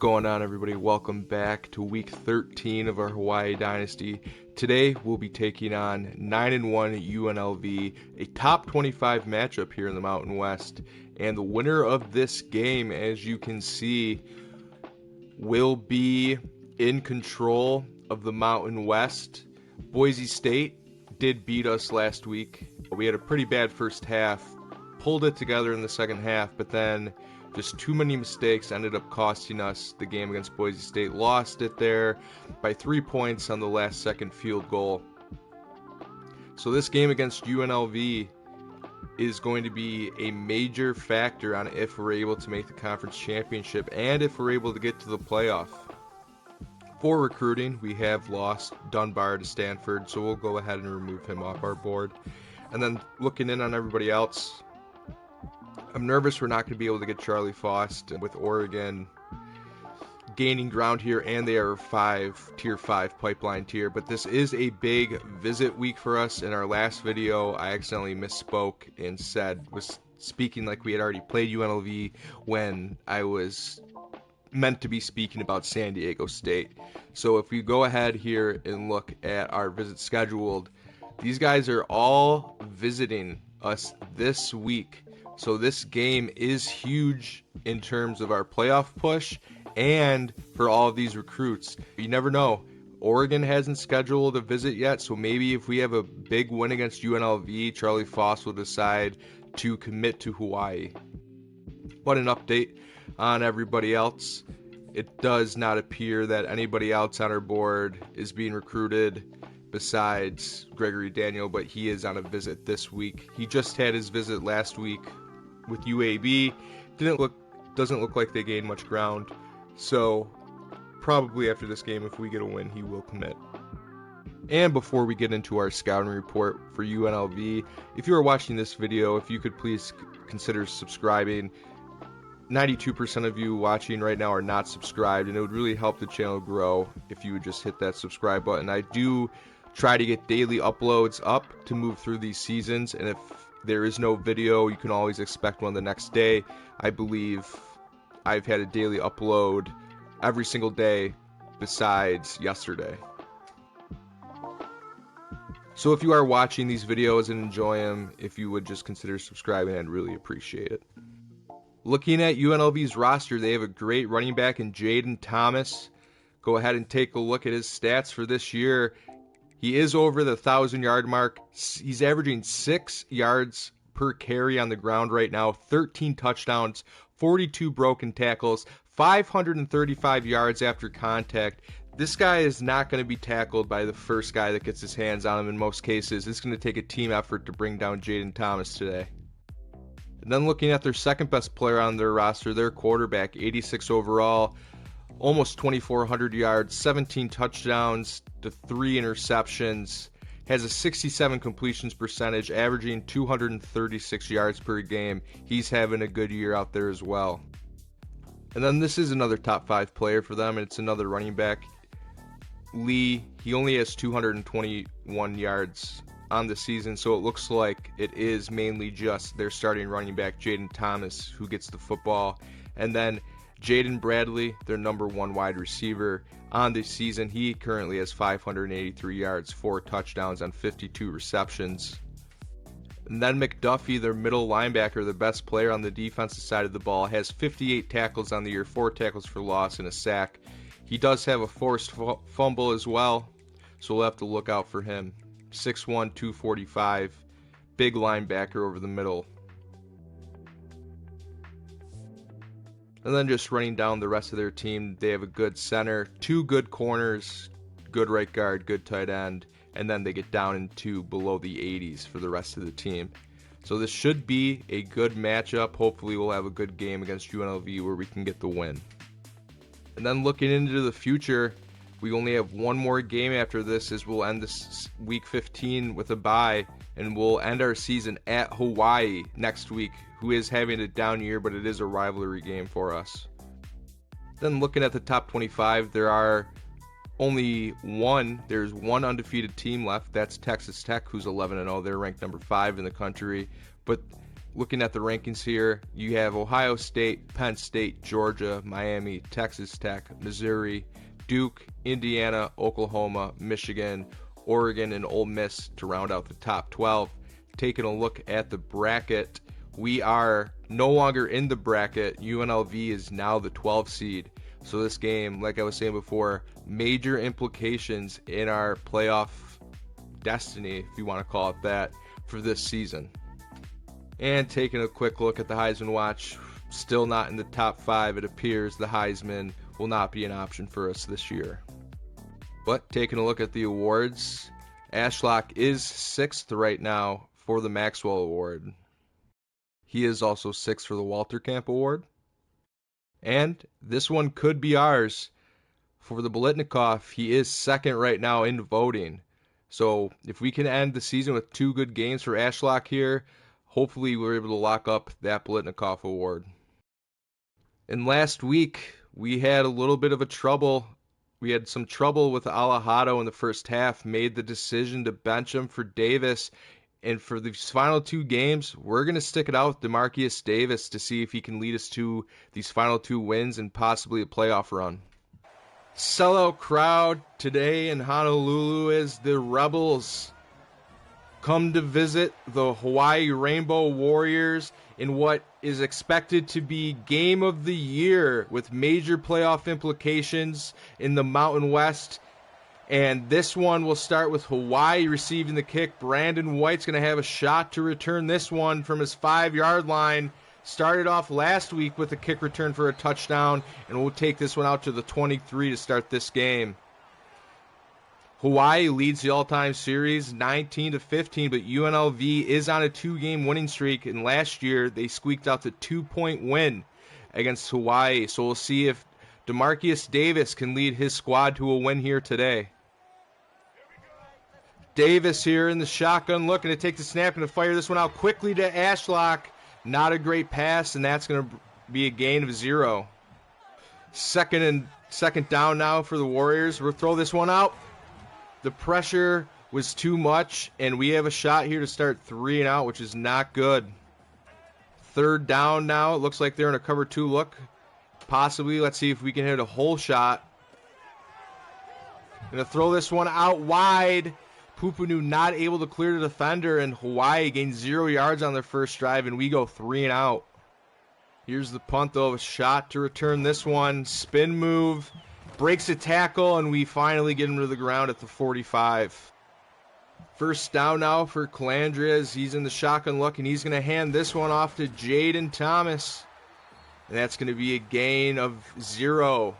Going on, everybody? Welcome back to week 13 of our Hawaii Dynasty. Today we'll be taking on 9-1 UNLV, a top 25 matchup here in the Mountain West. And the winner of this game, as you can see, will be in control of the Mountain West. Boise State did beat us last week. We had a pretty bad first half, pulled it together in the second half, but then just too many mistakes ended up costing us the game against Boise State. Lost it there by 3 points on the last second field goal. So this game against UNLV is going to be a major factor on if we're able to make the conference championship and if we're able to get to the playoff. For recruiting, we have lost Dunbar to Stanford, so we'll go ahead and remove him off our board. And then looking in on everybody else, I'm nervous we're not going to be able to get Charlie Faust with Oregon gaining ground here, and they are tier 5 pipeline tier. But this is a big visit week for us. In our last video, I accidentally misspoke and was speaking like we had already played UNLV when I was meant to be speaking about San Diego State. So if we go ahead here and look at our visit scheduled, these guys are all visiting us this week. So this game is huge in terms of our playoff push and for all of these recruits. You never know. Oregon hasn't scheduled a visit yet, so maybe if we have a big win against UNLV, Charlie Faust will decide to commit to Hawaii. But an update on everybody else. It does not appear that anybody else on our board is being recruited besides Gregory Daniel, but he is on a visit this week. He just had his visit last week with UAB. Doesn't look like they gained much ground, so probably after this game, if we get a win, he will commit. And before we get into our scouting report for UNLV, if you are watching this video, if you could please consider subscribing. 92% of you watching right now are not subscribed, and it would really help the channel grow if you would just hit that subscribe button. I do try to get daily uploads up to move through these seasons, and if there is no video, you can always expect one the next day. I believe I've had a daily upload every single day besides yesterday. So if you are watching these videos and enjoy them, if you would just consider subscribing, I'd really appreciate it. Looking at UNLV's roster, they have a great running back in Jaden Thomas. Go ahead and take a look at his stats for this year. He is over the 1,000-yard mark. He's averaging 6 yards per carry on the ground right now, 13 touchdowns, 42 broken tackles, 535 yards after contact. This guy is not going to be tackled by the first guy that gets his hands on him in most cases. It's going to take a team effort to bring down Jaden Thomas today. And then looking at their second best player on their roster, their quarterback, 86 overall, almost 2,400 yards, 17 touchdowns to 3 interceptions, has a 67 completions percentage, averaging 236 yards per game. He's having a good year out there as well. And then this is another top 5 player for them, and it's another running back. Lee, he only has 221 yards on the season, so it looks like it is mainly just their starting running back, Jaden Thomas, who gets the football. And then Jaden Bradley, their number 1 wide receiver on the season, he currently has 583 yards, 4 touchdowns on 52 receptions. And then McDuffie, their middle linebacker, the best player on the defensive side of the ball, has 58 tackles on the year, 4 tackles for loss and a sack. He does have a forced fumble as well, so we'll have to look out for him. 6'1", 245, big linebacker over the middle. And then just running down the rest of their team, they have a good center, 2 good corners, good right guard, good tight end, and then they get down into below the 80s for the rest of the team. So this should be a good matchup. Hopefully we'll have a good game against UNLV where we can get the win. And then looking into the future, we only have one more game after this, as we'll end this week 15 with a bye, and we'll end our season at Hawaii next week, who is having a down year, but it is a rivalry game for us. Then looking at the top 25, there's one undefeated team left. That's Texas Tech, who's 11-0. They're ranked number 5 in the country. But Looking at the rankings here, you have Ohio State, Penn State, Georgia, Miami, Texas Tech, Missouri, Duke, Indiana, Oklahoma, Michigan, Oregon, and Ole Miss to round out the top 12. Taking a look at the bracket, we are no longer in the bracket. UNLV is now the 12th seed. So this game, like I was saying before, major implications in our playoff destiny, if you want to call it that, for this season. And taking a quick look at the Heisman Watch, still not in the top 5. It appears the Heisman will not be an option for us this year. But taking a look at the awards, Ashlock is 6th right now for the Maxwell Award. He is also 6th for the Walter Camp Award. And this one could be ours. For the Bolitnikoff, he is 2nd right now in voting. So if we can end the season with 2 good games for Ashlock here, hopefully we're able to lock up that Bolitnikoff Award. And last week, we had a little bit of a trouble. We had some trouble with Alejado in the first half, made the decision to bench him for Davis. And for these final 2 games, we're going to stick it out with DeMarcus Davis to see if he can lead us to these final 2 wins and possibly a playoff run. Sellout crowd today in Honolulu as the Rebels come to visit the Hawaii Rainbow Warriors in what is expected to be game of the year with major playoff implications in the Mountain West. And this one will start with Hawaii receiving the kick. Brandon White's going to have a shot to return this one from his 5-yard line. Started off last week with a kick return for a touchdown, and we'll take this one out to the 23 to start this game. Hawaii leads the all-time series 19-15, but UNLV is on a 2-game winning streak, and last year they squeaked out the 2-point win against Hawaii. So we'll see if DeMarcus Davis can lead his squad to a win here today. Davis here in the shotgun looking to take the snap and to fire this one out quickly to Ashlock. Not a great pass, and that's going to be a gain of 0. Second down now for the Warriors. We'll throw this one out. The pressure was too much, and we have a shot here to start 3 and out, which is not good. 3rd down now. It looks like they're in a cover 2 look. Possibly. Let's see if we can hit a hole shot. Going to throw this one out wide. Pupunu not able to clear the defender, and Hawaii gains 0 yards on their first drive, and we go 3 and out. Here's the punt, though. A shot to return this one. Spin move. Breaks a tackle, and we finally get him to the ground at the 45. First down now for Calandria as he's in the shotgun look, and he's going to hand this one off to Jaden Thomas. And that's going to be a gain of 0.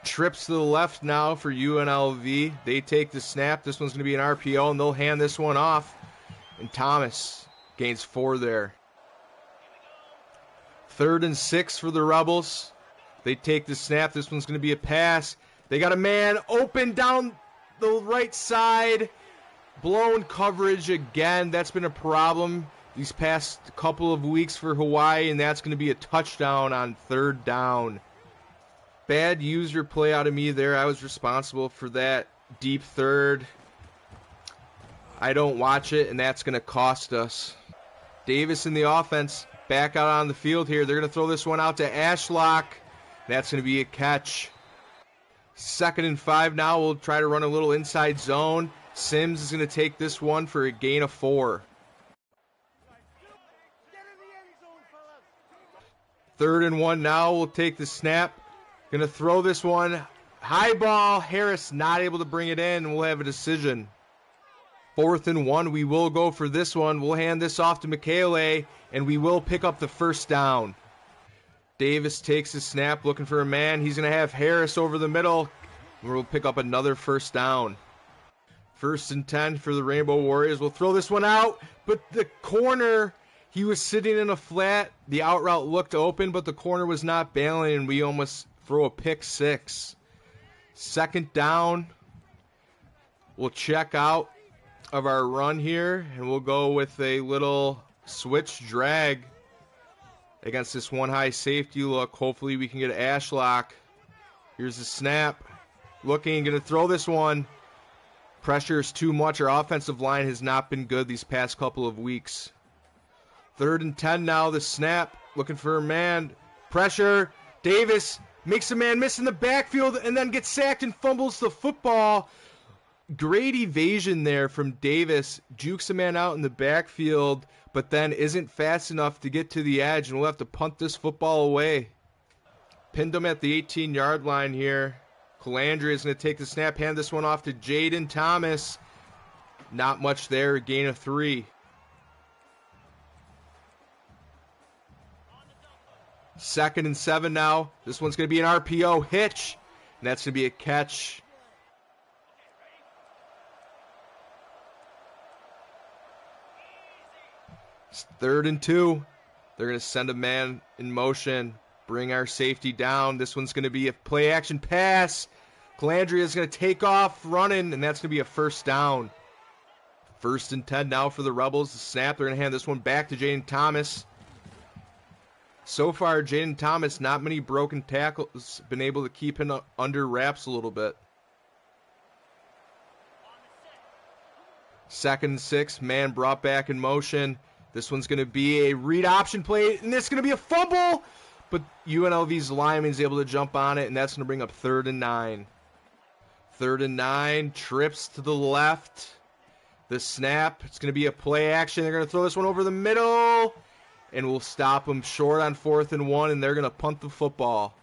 Trips to the left now for UNLV. They take the snap. This one's going to be an RPO, and they'll hand this one off. And Thomas gains 4 there. 3rd and 6 for the Rebels. They take the snap. This one's going to be a pass. They got a man open down the right side. Blown coverage again. That's been a problem these past couple of weeks for Hawaii, and that's going to be a touchdown on 3rd down. Bad user play out of me there. I was responsible for that deep third. I don't watch it, and that's going to cost us. Davis in the offense back out on the field here. They're going to throw this one out to Ashlock. That's going to be a catch. 2nd and 5 now. We'll try to run a little inside zone. Sims is going to take this one for a gain of 4. 3rd and 1 now. We'll take the snap. Going to throw this one. High ball. Harris not able to bring it in, and we'll have a decision. 4th and 1. We will go for this one. We'll hand this off to Michele, and we will pick up the 1st down. Davis takes the snap, looking for a man. He's going to have Harris over the middle. We'll pick up another 1st down. 1st and 10 for the Rainbow Warriors. We'll throw this one out, but the corner, he was sitting in a flat. The out route looked open, but the corner was not bailing, and we almost throw a pick 6. 2nd down. We'll check out of our run here, and we'll go with a little switch drag against this one high safety look. Hopefully we can get Ashlock. Here's the snap. Looking, going to throw this one. Pressure is too much. Our offensive line has not been good these past couple of weeks. 3rd and 10 now. The snap. Looking for a man. Pressure. Davis makes a man miss in the backfield and then gets sacked and fumbles the football. Great evasion there from Davis. Jukes a man out in the backfield, but then isn't fast enough to get to the edge, and we'll have to punt this football away. Pinned him at the 18-yard line here. Calandria is going to take the snap, hand this one off to Jaden Thomas. Not much there, a gain of 3. Second and 7 now. This one's going to be an RPO hitch, and that's going to be a catch. It's 3rd and 2. They're going to send a man in motion. Bring our safety down. This one's going to be a play-action pass. Calandria is going to take off running, and that's going to be a first down. 1st and 10 now for the Rebels. The snap, they're going to hand this one back to Jaden Thomas. So far, Jaden Thomas, not many broken tackles, been able to keep him under wraps a little bit. 2nd and 6, man brought back in motion. This one's going to be a read option play, and it's going to be a fumble. But UNLV's lineman is able to jump on it, and that's going to bring up 3rd and 9. 3rd and 9, trips to the left. The snap, it's going to be a play action. They're going to throw this one over the middle, and we'll stop them short on 4th and 1, and they're going to punt the football.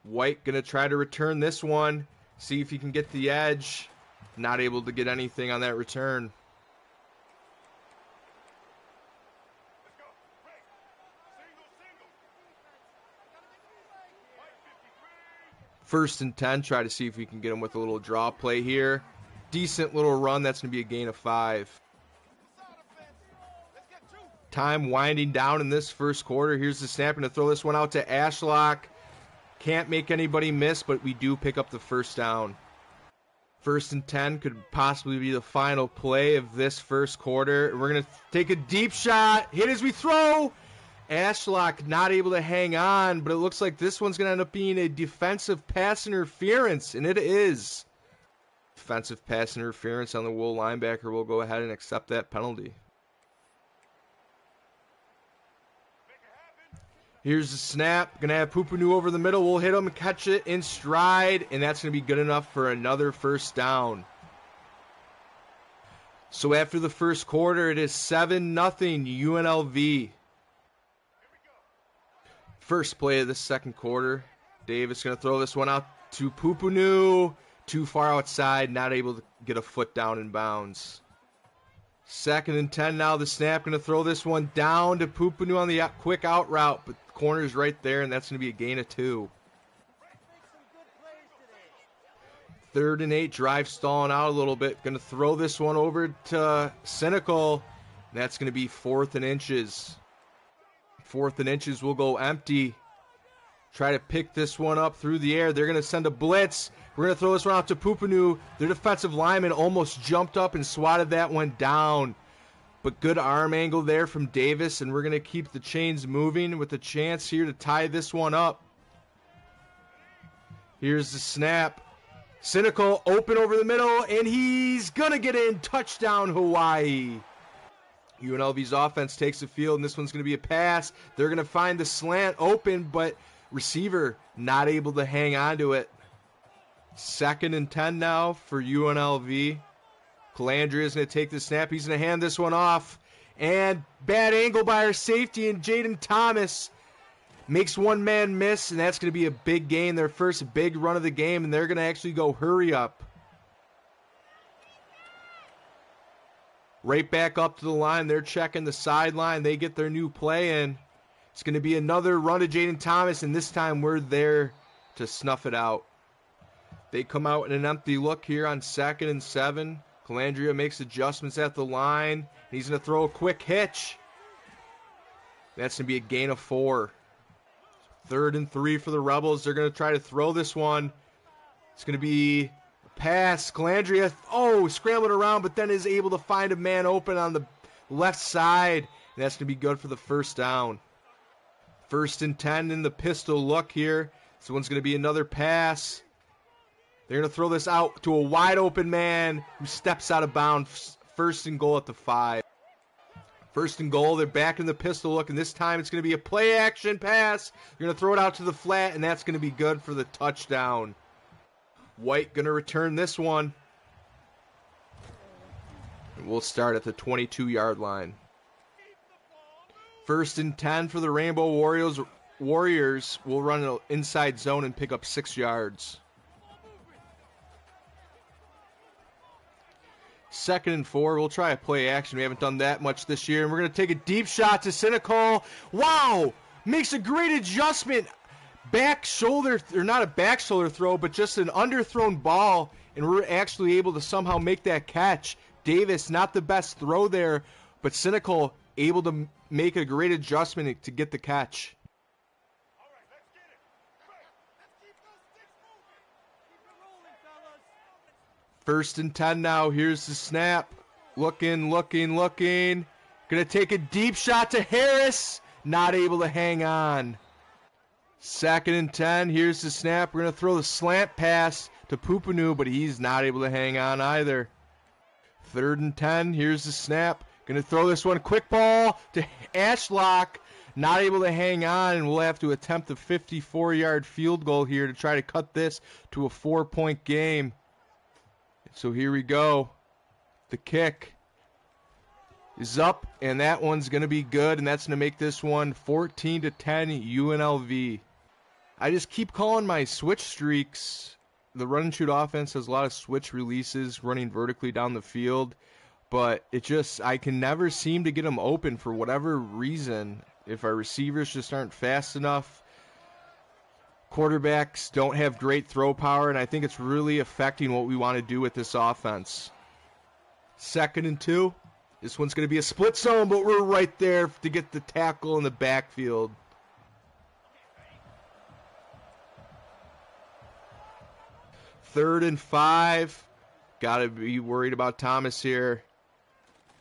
White going to try to return this one, see if he can get the edge. Not able to get anything on that return. First and 10, try to see if we can get him with a little draw play here. Decent little run, that's going to be a gain of 5. Time winding down in this first quarter. Here's the snap, going to throw this one out to Ashlock. Can't make anybody miss, but we do pick up the first down. 1st and 10 could possibly be the final play of this first quarter. We're going to take a deep shot, hit as we throw. Ashlock not able to hang on, but it looks like this one's going to end up being a defensive pass interference, and it is. Defensive pass interference on the Wool linebacker. We'll go ahead and accept that penalty. Here's the snap. Going to have Pupanu over the middle. We'll hit him and catch it in stride, and that's going to be good enough for another first down. So after the first quarter, it is 7-0 UNLV. First play of the second quarter. Davis going to throw this one out to Pupanu. Too far outside, not able to get a foot down in bounds. 2nd and 10 now. The snap going to throw this one down to Pupanu on the quick out route, but the corner's right there, and that's going to be a gain of 2. 3rd and 8, drive stalling out a little bit. Going to throw this one over to Cynical. That's going to be 4th and inches. 4th and inches will go empty. Try to pick this one up through the air. They're going to send a blitz. We're going to throw this one out to Pupanu. Their defensive lineman almost jumped up and swatted that one down. But good arm angle there from Davis, and we're going to keep the chains moving with a chance here to tie this one up. Here's the snap. Cynical open over the middle, and he's going to get in. Touchdown, Hawaii. UNLV's offense takes the field, and this one's going to be a pass. They're going to find the slant open, but receiver not able to hang on to it. 2nd and 10 now for UNLV. Calandria is going to take the snap. He's going to hand this one off. And bad angle by our safety, and Jaden Thomas makes one man miss, and that's going to be a big gain, their first big run of the game, and they're going to actually go hurry up. Right back up to the line. They're checking the sideline. They get their new play in. It's going to be another run to Jaden Thomas, and this time we're there to snuff it out. They come out in an empty look here on 2nd and 7. Calandria makes adjustments at the line. He's going to throw a quick hitch. That's going to be a gain of 4. 3rd and 3 for the Rebels. They're going to try to throw this one. It's going to be pass. Calandria, scrambling around, but then is able to find a man open on the left side. And that's going to be good for the first down. 1st and 10 in the pistol look here. This one's going to be another pass. They're going to throw this out to a wide open man who steps out of bounds. First and goal at the 5. First and goal. They're back in the pistol look, and this time it's going to be a play action pass. They're going to throw it out to the flat, and that's going to be good for the touchdown. White going to return this one. And we'll start at the 22-yard line. First and 10 for the Rainbow Warriors will run an inside zone and pick up 6 yards. Second and 4, we'll try a play action. We haven't done that much this year. And we're going to take a deep shot to Cynical. Wow! Makes a great adjustment. Back shoulder, or not a back shoulder throw, but just an underthrown ball. And we're actually able to somehow make that catch. Davis, not the best throw there, but Cynical able to make a great adjustment to get the catch. First and 10 now. Here's the snap. Looking. Gonna take a deep shot to Harris. Not able to hang on. Second and 10. Here's the snap. We're gonna throw the slant pass to Pupanu, but he's not able to hang on either. Third and 10. Here's the snap. Gonna throw this one. Quick ball to Ashlock. Not able to hang on, and we'll have to attempt a 54-yard field goal here to try to cut this to a 4-point game. So here we go. The kick is up, and that one's going to be good, and that's going to make this one 14-10 UNLV. I just keep calling my switch streaks. The run and shoot offense has a lot of switch releases running vertically down the field, but I can never seem to get them open for whatever reason. If our receivers just aren't fast enough, quarterbacks don't have great throw power, and I think it's really affecting what we want to do with this offense. Second and 2. This one's going to be a split zone, but we're right there to get the tackle in the backfield. Third and 5. Got to be worried about Thomas here.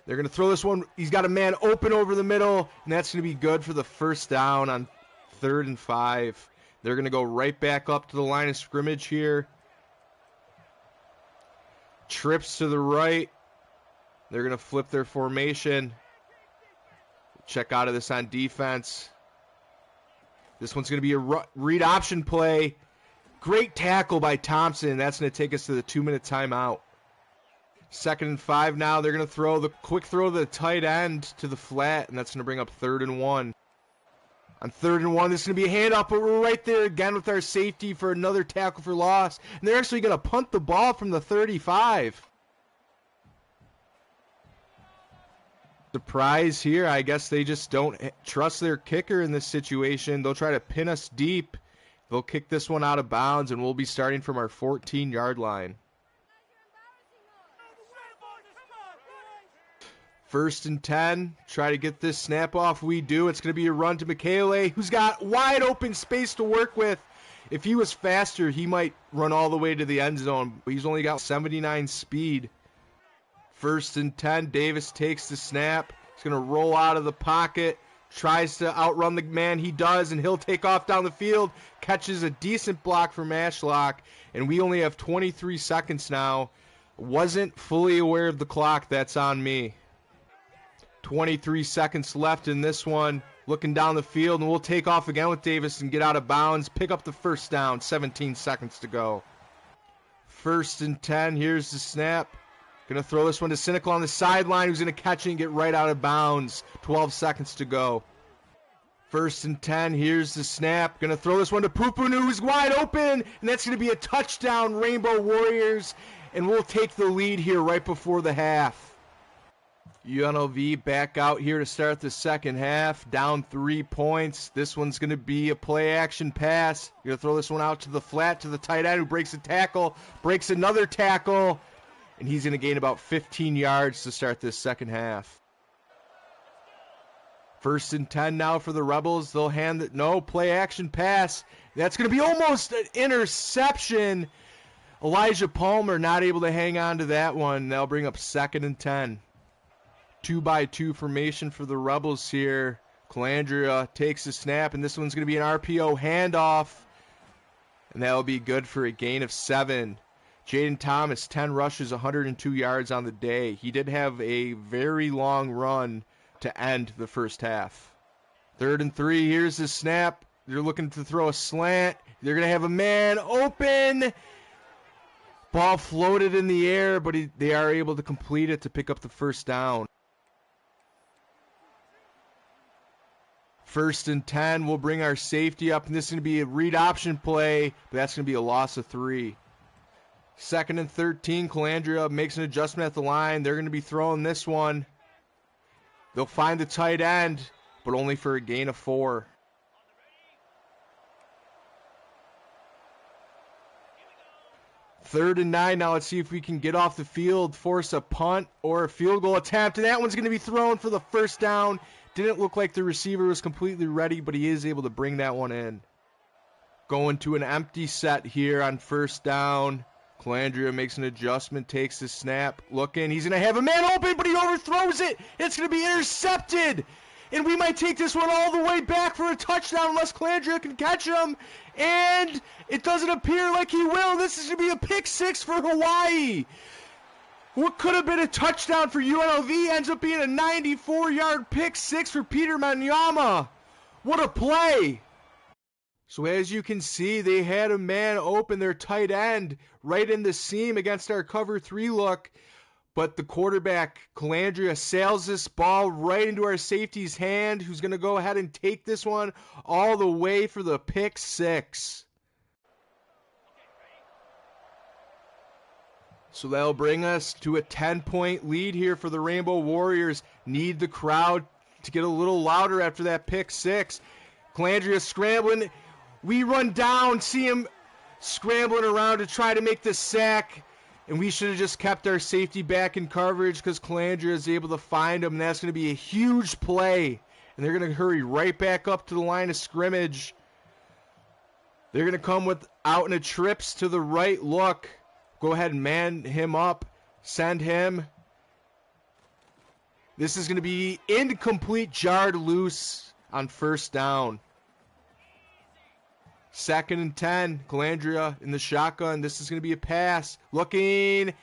They're going to throw this one. He's got a man open over the middle, and that's going to be good for the first down on 3rd and 5. They're going to go right back up to the line of scrimmage here. Trips to the right. They're going to flip their formation. Check out of this on defense. This one's going to be a read option play. Great tackle by Thompson. That's going to take us to the 2-minute timeout. 2nd and 5 now. They're going to throw the quick throw to the tight end to the flat, and that's going to bring up 3rd and 1. On 3rd and 1, this is going to be a handoff, but we're right there again with our safety for another tackle for loss. And they're actually going to punt the ball from the 35. Surprise here. I guess they just don't trust their kicker in this situation. They'll try to pin us deep. They'll kick this one out of bounds, and we'll be starting from our 14-yard line. 1st and 10. Try to get this snap off. We do. It's going to be a run to Michele, who's got wide open space to work with. If he was faster, he might run all the way to the end zone, but he's only got 79 speed. 1st and 10. Davis takes the snap. He's going to roll out of the pocket. Tries to outrun the man. He does, and he'll take off down the field. Catches a decent block from Ashlock, and we only have 23 seconds now. Wasn't fully aware of the clock. That's on me. 23 seconds left in this one. Looking down the field, and we'll take off again with Davis and get out of bounds. Pick up the first down. 17 seconds to go. 1st and 10. Here's the snap. Going to throw this one to Cynical on the sideline, who's going to catch it and get right out of bounds. 12 seconds to go. 1st and 10. Here's the snap. Going to throw this one to Pupunu, who's wide open, and that's going to be a touchdown, Rainbow Warriors, and we'll take the lead here right before the half. UNLV back out here to start the second half, down 3 points. This one's going to be a play-action pass. You're going to throw this one out to the flat to the tight end, who breaks a tackle, breaks another tackle, and he's going to gain about 15 yards to start this second half. 1st and 10 now for the Rebels. They'll hand it. No, play-action pass. That's going to be almost an interception. Elijah Palmer not able to hang on to that one. They'll bring up 2nd and 10. 2-by-2 formation for the Rebels here. Calandria takes the snap, and this one's going to be an RPO handoff And that'll be good for a gain of 7. Jaden Thomas, 10 rushes, 102 yards on the day. He did have a very long run to end the first half. 3rd and 3, here's the snap. They're looking to throw a slant. They're going to have a man open. Ball floated in the air, but they are able to complete it to pick up the first down. 1st and 10, we'll bring our safety up, and this is going to be a read option play, but that's going to be a loss of 3. 2nd and 13, Calandria makes an adjustment at the line. They're going to be throwing this one. They'll find the tight end, but only for a gain of 4. 3rd and 9, now let's see if we can get off the field, force a punt or a field goal attempt, and that one's going to be thrown for the first down. Didn't look like the receiver was completely ready, but he is able to bring that one in. Going to an empty set here on 1st down. Calandria makes an adjustment, takes the snap, looking. He's going to have a man open, but he overthrows it. It's going to be intercepted. And we might take this one all the way back for a touchdown unless Calandria can catch him. And it doesn't appear like he will. This is going to be a pick 6 for Hawaii. What could have been a touchdown for UNLV ends up being a 94-yard pick 6 for Peter Manyama. What a play. So as you can see, they had a man open, their tight end, right in the seam against our cover 3 look. But the quarterback, Calandria, sails this ball right into our safety's hand, who's going to go ahead and take this one all the way for the pick 6. So that'll bring us to a 10-point lead here for the Rainbow Warriors. Need the crowd to get a little louder after that pick 6. Calandria scrambling. We run down, see him scrambling around to try to make the sack. And we should have just kept our safety back in coverage because Calandria is able to find him. And that's going to be a huge play. And they're going to hurry right back up to the line of scrimmage. They're going to come with out in a trips to the right look. Go ahead and man him up. Send him. This is going to be incomplete, jarred loose on 1st down. 2nd and 10, Calandria in the shotgun. This is going to be a pass. Looking,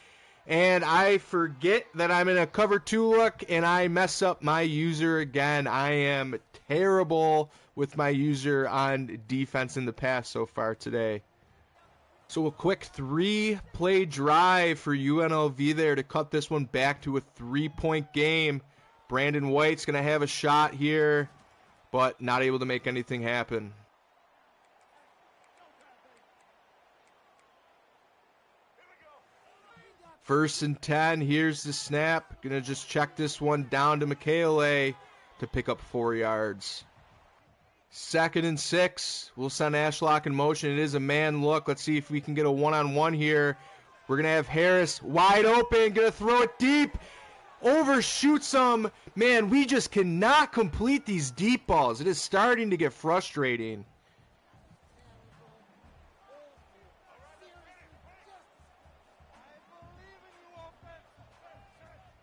and I forget that I'm in a cover 2 look, and I mess up my user again. I am terrible with my user on defense in the pass so far today. So a quick 3-play drive for UNLV there to cut this one back to a 3-point game. Brandon White's going to have a shot here, but not able to make anything happen. 1st and 10, here's the snap. Gonna just check this one down to Michele to pick up 4 yards. 2nd and 6, we'll send Ashlock in motion. It is a man look. Let's see if we can get a one-on-one here. We're gonna have Harris wide open, gonna throw it deep. Overshoots him. Man, we just cannot complete these deep balls. It is starting to get frustrating.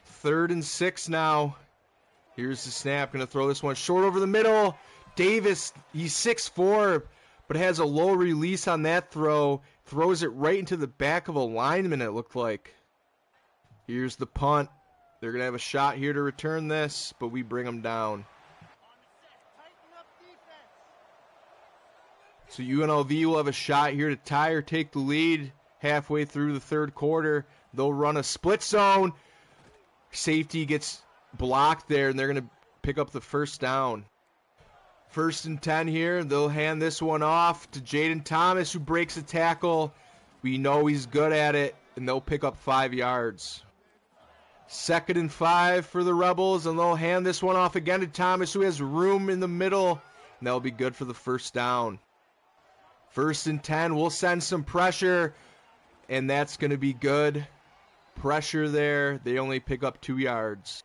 Third and 6 now. Here's the snap. Going to throw this one short over the middle. Davis, he's 6'4", but has a low release on that throw. Throws it right into the back of a lineman, it looked like. Here's the punt. They're going to have a shot here to return this, but we bring them down. So UNLV will have a shot here to tie or take the lead halfway through the 3rd quarter. They'll run a split zone. Safety gets blocked there, and they're going to pick up the 1st down. 1st and 10 here. They'll hand this one off to Jaden Thomas, who breaks a tackle. We know he's good at it, and they'll pick up 5 yards. 2nd and 5 for the Rebels, and they'll hand this one off again to Thomas, who has room in the middle, and that'll be good for the 1st down. 1st and 10, we'll send some pressure, and that's going to be good. Pressure there. They only pick up 2 yards.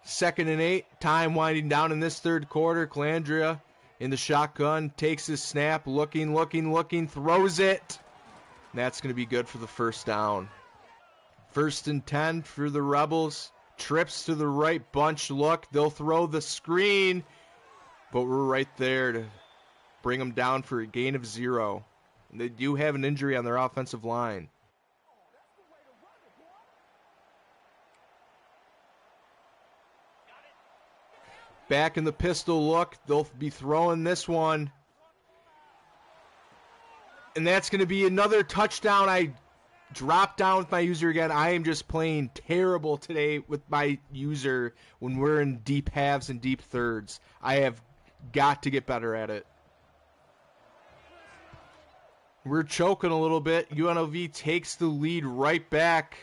2nd and 8. Time winding down in this 3rd quarter. Calandria in the shotgun. Takes his snap. Looking. Throws it. And that's going to be good for the 1st down. 1st and 10 for the Rebels. Trips to the right. Bunch look. They'll throw the screen. But we're right there to bring them down for a gain of 0. They do have an injury on their offensive line. Back in the pistol look. They'll be throwing this one. And that's going to be another touchdown. I dropped down with my user again. I am just playing terrible today with my user when we're in deep halves and deep thirds. I have got to get better at it. We're choking a little bit. UNLV takes the lead right back.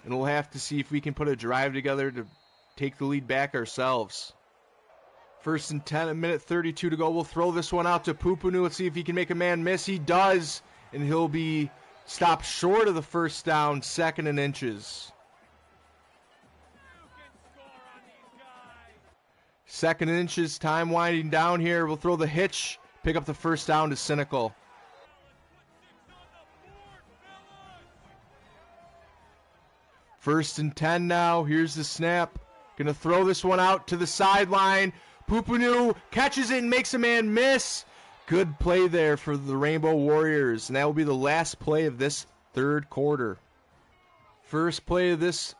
And we'll have to see if we can put a drive together to take the lead back ourselves. 1st and 10, a minute 32 to go. We'll throw this one out to Pupanu. Let's see if he can make a man miss. He does, and he'll be stopped short of the first down, 2nd and inches. 2nd and inches, time winding down here. We'll throw the hitch, pick up the first down to Cynical. First and 10 now. Here's the snap. Gonna throw this one out to the sideline. Pupanu catches it and makes a man miss. Good play there for the Rainbow Warriors. And that will be the last play of this 3rd quarter. First play of this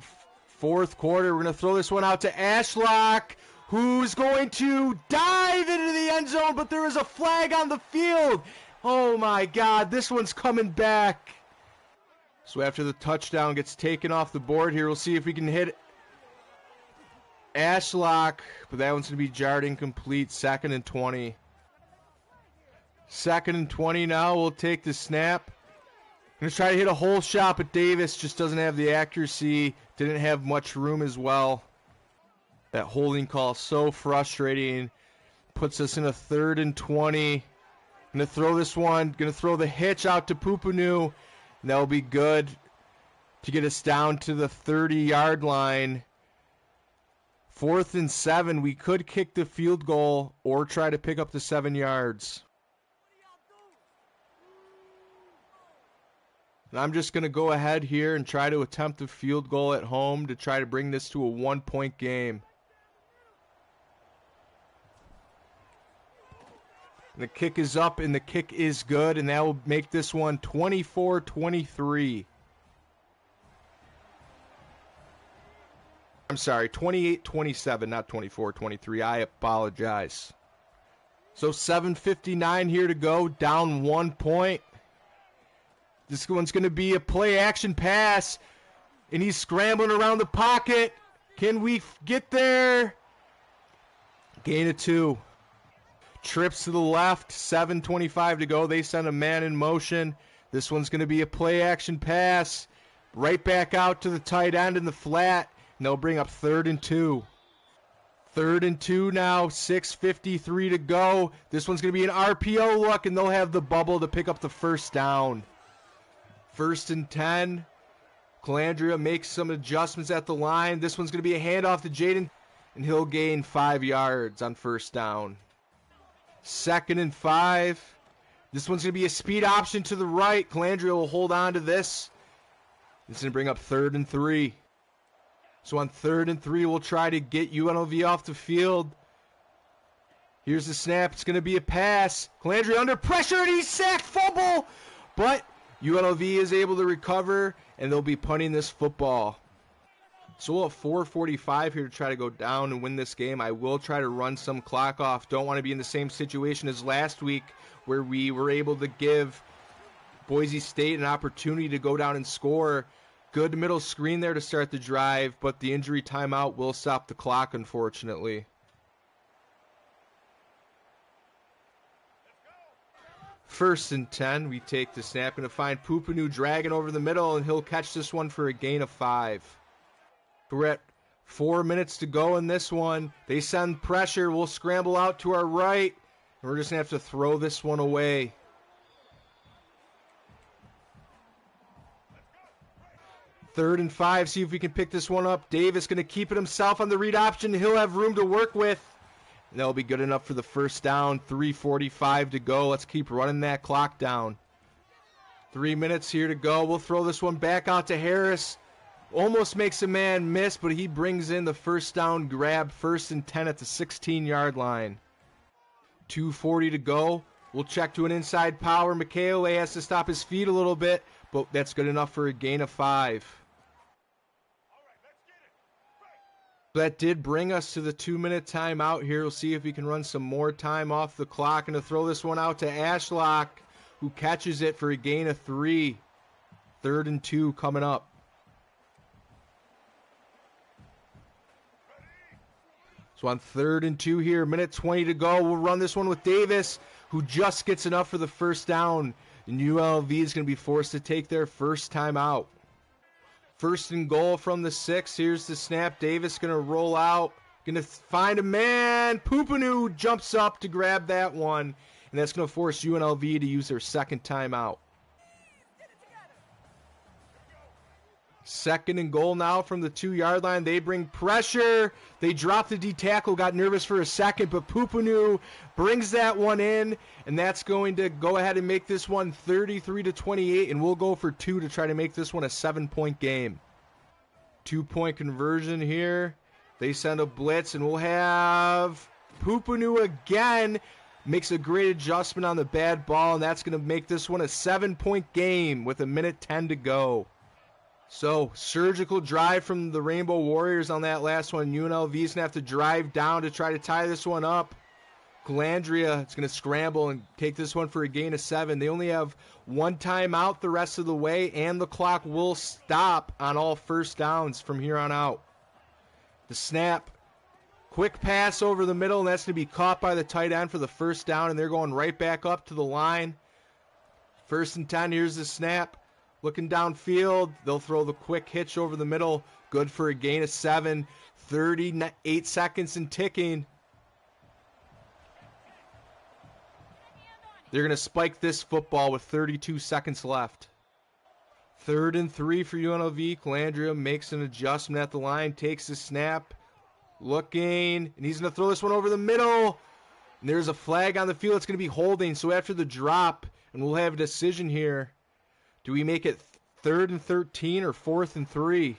4th quarter. We're going to throw this one out to Ashlock, who's going to dive into the end zone, but there is a flag on the field. Oh my God, this one's coming back. So after the touchdown gets taken off the board here, we'll see if we can hit Ashlock, but that one's going to be jarred incomplete. 2nd and 20. 2nd and 20 now. We'll take the snap. Going to try to hit a hole shot, but Davis just doesn't have the accuracy. Didn't have much room as well. That holding call so frustrating. Puts us in a 3rd and 20. Going to throw this one. Going to throw the hitch out to Pupanu. And that will be good to get us down to the 30-yard line. 4th and 7. We could kick the field goal or try to pick up the 7 yards. And I'm just going to go ahead here and try to attempt a field goal at home to try to bring this to a 1-point game. And the kick is up and the kick is good, and that will make this one 24-23. I'm sorry, 28-27, not 24-23. I apologize. So 7:59 here to go, down 1 point. This one's going to be a play-action pass, and he's scrambling around the pocket. Can we get there? Gain of 2. Trips to the left, 7:25 to go. They send a man in motion. This one's going to be a play-action pass. Right back out to the tight end in the flat. And they'll bring up 3rd and 2. 3rd and 2 now, 6:53 to go. This one's going to be an RPO look, and they'll have the bubble to pick up the first down. 1st and 10. Calandria makes some adjustments at the line. This one's going to be a handoff to Jaden, and he'll gain 5 yards on first down. 2nd and 5. This one's going to be a speed option to the right. Calandria will hold on to this. It's going to bring up 3rd and 3. So on 3rd and 3, we'll try to get UNLV off the field. Here's the snap. It's going to be a pass. Calandria under pressure, and he's sacked. Fumble! But UNLV is able to recover, and they'll be punting this football. So we'll have 4:45 here to try to go down and win this game. I will try to run some clock off. Don't want to be in the same situation as last week where we were able to give Boise State an opportunity to go down and score. Good middle screen there to start the drive, but the injury timeout will stop the clock, unfortunately. First and 10, we take the snap. Going to find Pupanu dragging over the middle, and he'll catch this one for a gain of 5. We're at 4 minutes to go in this one. They send pressure. We'll scramble out to our right, and we're just going to have to throw this one away. 3rd and 5, see if we can pick this one up. Davis going to keep it himself on the read option. He'll have room to work with. And that'll be good enough for the first down. 3:45 to go. Let's keep running that clock down. 3 minutes here to go. We'll throw this one back out to Harris. Almost makes a man miss, but he brings in the first down grab. 1st and 10 at the 16-yard line. 2:40 to go. We'll check to an inside power. Michele has to stop his feet a little bit, but that's good enough for a gain of 5. That did bring us to the 2-minute timeout here. We'll see if we can run some more time off the clock. And to throw this one out to Ashlock, who catches it for a gain of 3. 3rd and 2 coming up. So on 3rd and 2 here, minute 20 to go. We'll run this one with Davis, who just gets enough for the first down. And UNLV is going to be forced to take their first time out. 1st and goal from the 6. Here's the snap. Davis going to roll out. Going to find a man. Pupanu jumps up to grab that one. And that's going to force UNLV to use their second timeout. 2nd and goal now from the 2-yard line. They bring pressure. They drop the D tackle. Got nervous for a second, but Pupanu brings that one in, and that's going to go ahead and make this one 33-28, and we'll go for 2 to try to make this one a 7-point game. 2-point conversion here. They send a blitz, and we'll have Pupanu again. Makes a great adjustment on the bad ball, and that's going to make this one a 7-point game with a minute 10 to go. So, surgical drive from the Rainbow Warriors on that last one. UNLV is going to have to drive down to try to tie this one up. Calandria is going to scramble and take this one for a gain of 7. They only have 1 timeout the rest of the way, and the clock will stop on all first downs from here on out. The snap. Quick pass over the middle, and that's going to be caught by the tight end for the first down, and they're going right back up to the line. 1st and 10, here's the snap. Looking downfield, they'll throw the quick hitch over the middle. Good for a gain of 7. 38 seconds and ticking. They're going to spike this football with 32 seconds left. 3rd and 3 for UNLV. Calandria makes an adjustment at the line, takes the snap. Looking, and he's going to throw this one over the middle. And there's a flag on the field. It's going to be holding. So after the drop, and we'll have a decision here. Do we make it 3rd and 13 or 4th and 3?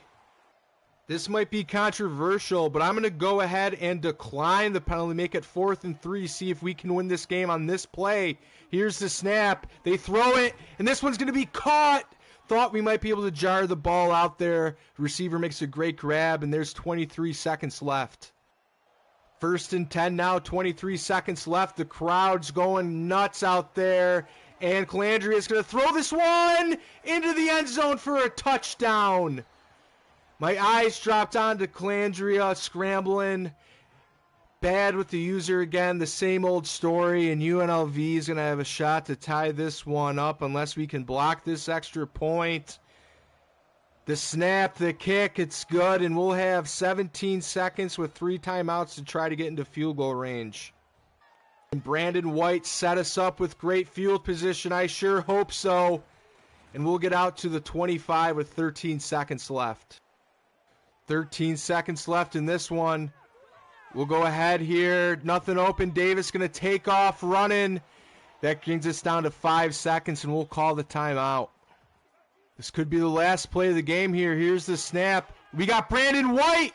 This might be controversial, but I'm going to go ahead and decline the penalty, make it 4th and 3, see if we can win this game on this play. Here's the snap. They throw it, and this one's going to be caught. Thought we might be able to jar the ball out there. The receiver makes a great grab, and there's 23 seconds left. 1st and 10 now, 23 seconds left. The crowd's going nuts out there. And Calandria is going to throw this one into the end zone for a touchdown. My eyes dropped onto Calandria, scrambling. Bad with the user again, the same old story. And UNLV is going to have a shot to tie this one up unless we can block this extra point. The snap, the kick, it's good. And we'll have 17 seconds with 3 timeouts to try to get into field goal range. And Brandon White set us up with great field position. I sure hope so. And we'll get out to the 25 with 13 seconds left. 13 seconds left in this one. We'll go ahead here. Nothing open. Davis going to take off running. That brings us down to 5 seconds, and we'll call the timeout. This could be the last play of the game here. Here's the snap. We got Brandon White.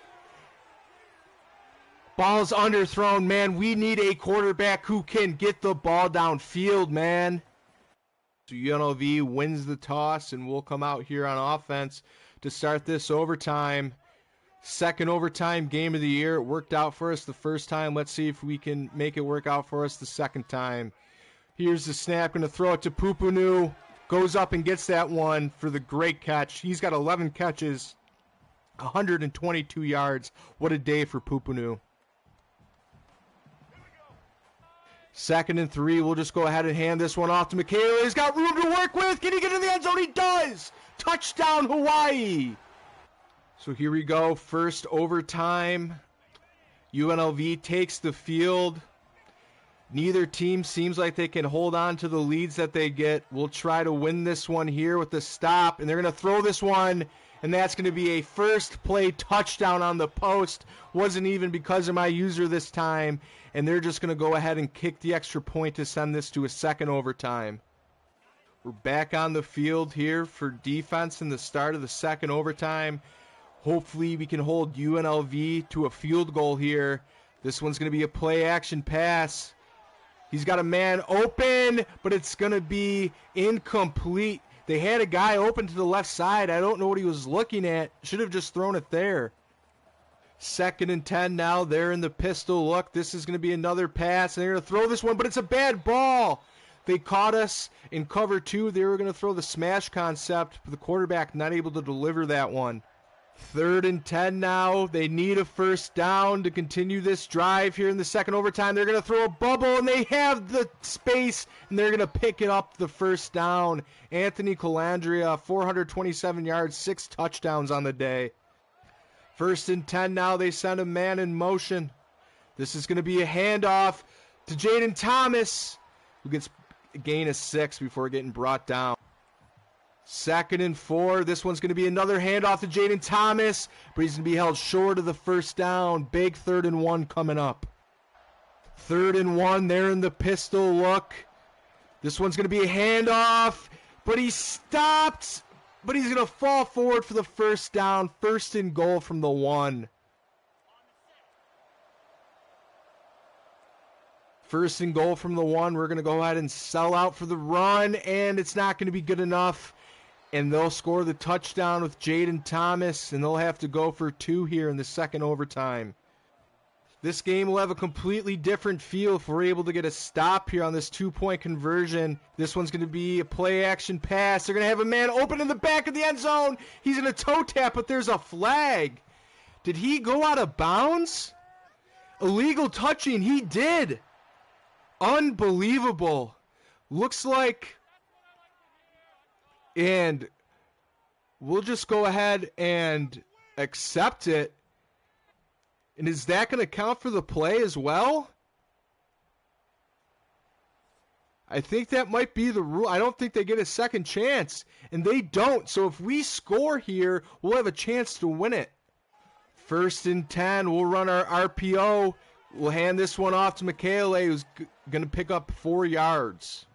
Ball's underthrown, man. We need a quarterback who can get the ball downfield, man. So UNLV wins the toss, and we'll come out here on offense to start this overtime. 2nd overtime game of the year. It worked out for us the first time. Let's see if we can make it work out for us the second time. Here's the snap. Going to throw it to Pupanu. Goes up and gets that one for the great catch. He's got 11 catches, 122 yards. What a day for Pupanu. 2nd and 3. We'll just go ahead and hand this one off to Michele. He's got room to work with. Can he get in the end zone? He does. Touchdown, Hawaii. So here we go. First overtime. UNLV takes the field. Neither team seems like they can hold on to the leads that they get. We'll try to win this one here with the stop. And they're going to throw this one. And that's going to be a first play touchdown on the post. Wasn't even because of my user this time. And they're just going to go ahead and kick the extra point to send this to a 2nd overtime. We're back on the field here for defense in the start of the 2nd overtime. Hopefully we can hold UNLV to a field goal here. This one's going to be a play action pass. He's got a man open, but it's going to be incomplete. They had a guy open to the left side. I don't know what he was looking at. Should have just thrown it there. 2nd and 10 now. They're in the pistol look. This is going to be another pass. And they're going to throw this one, but it's a bad ball. They caught us in cover 2. They were going to throw the smash concept, but the quarterback not able to deliver that one. 3rd and 10 now. They need a first down to continue this drive here in the second overtime. They're going to throw a bubble, and they have the space, and they're going to pick it up the first down. Anthony Calandria, 427 yards, 6 touchdowns on the day. 1st and 10 now. They send a man in motion. This is going to be a handoff to Jaden Thomas, who gets a gain of 6 before getting brought down. 2nd and 4. This one's going to be another handoff to Jaden Thomas, but he's going to be held short of the first down. Big 3rd and 1 coming up. 3rd and 1. They're in the pistol look. This one's going to be a handoff, but he stopped, but he's going to fall forward for the first down. 1st and goal from the 1. 1st and goal from the 1. We're going to go ahead and sell out for the run, and it's not going to be good enough. And they'll score the touchdown with Jaden Thomas, and they'll have to go for 2 here in the second overtime. This game will have a completely different feel if we're able to get a stop here on this 2-point conversion. This one's going to be a play-action pass. They're going to have a man open in the back of the end zone. He's going to toe tap, but there's a flag. Did he go out of bounds? Illegal touching. He did. Unbelievable. Looks like... And we'll just go ahead and accept it. And is that going to count for the play as well? I think that might be the rule. I don't think they get a second chance. And they don't. So if we score here, we'll have a chance to win it. 1st and 10. We'll run our RPO. We'll hand this one off to Michele, who's going to pick up 4 yards.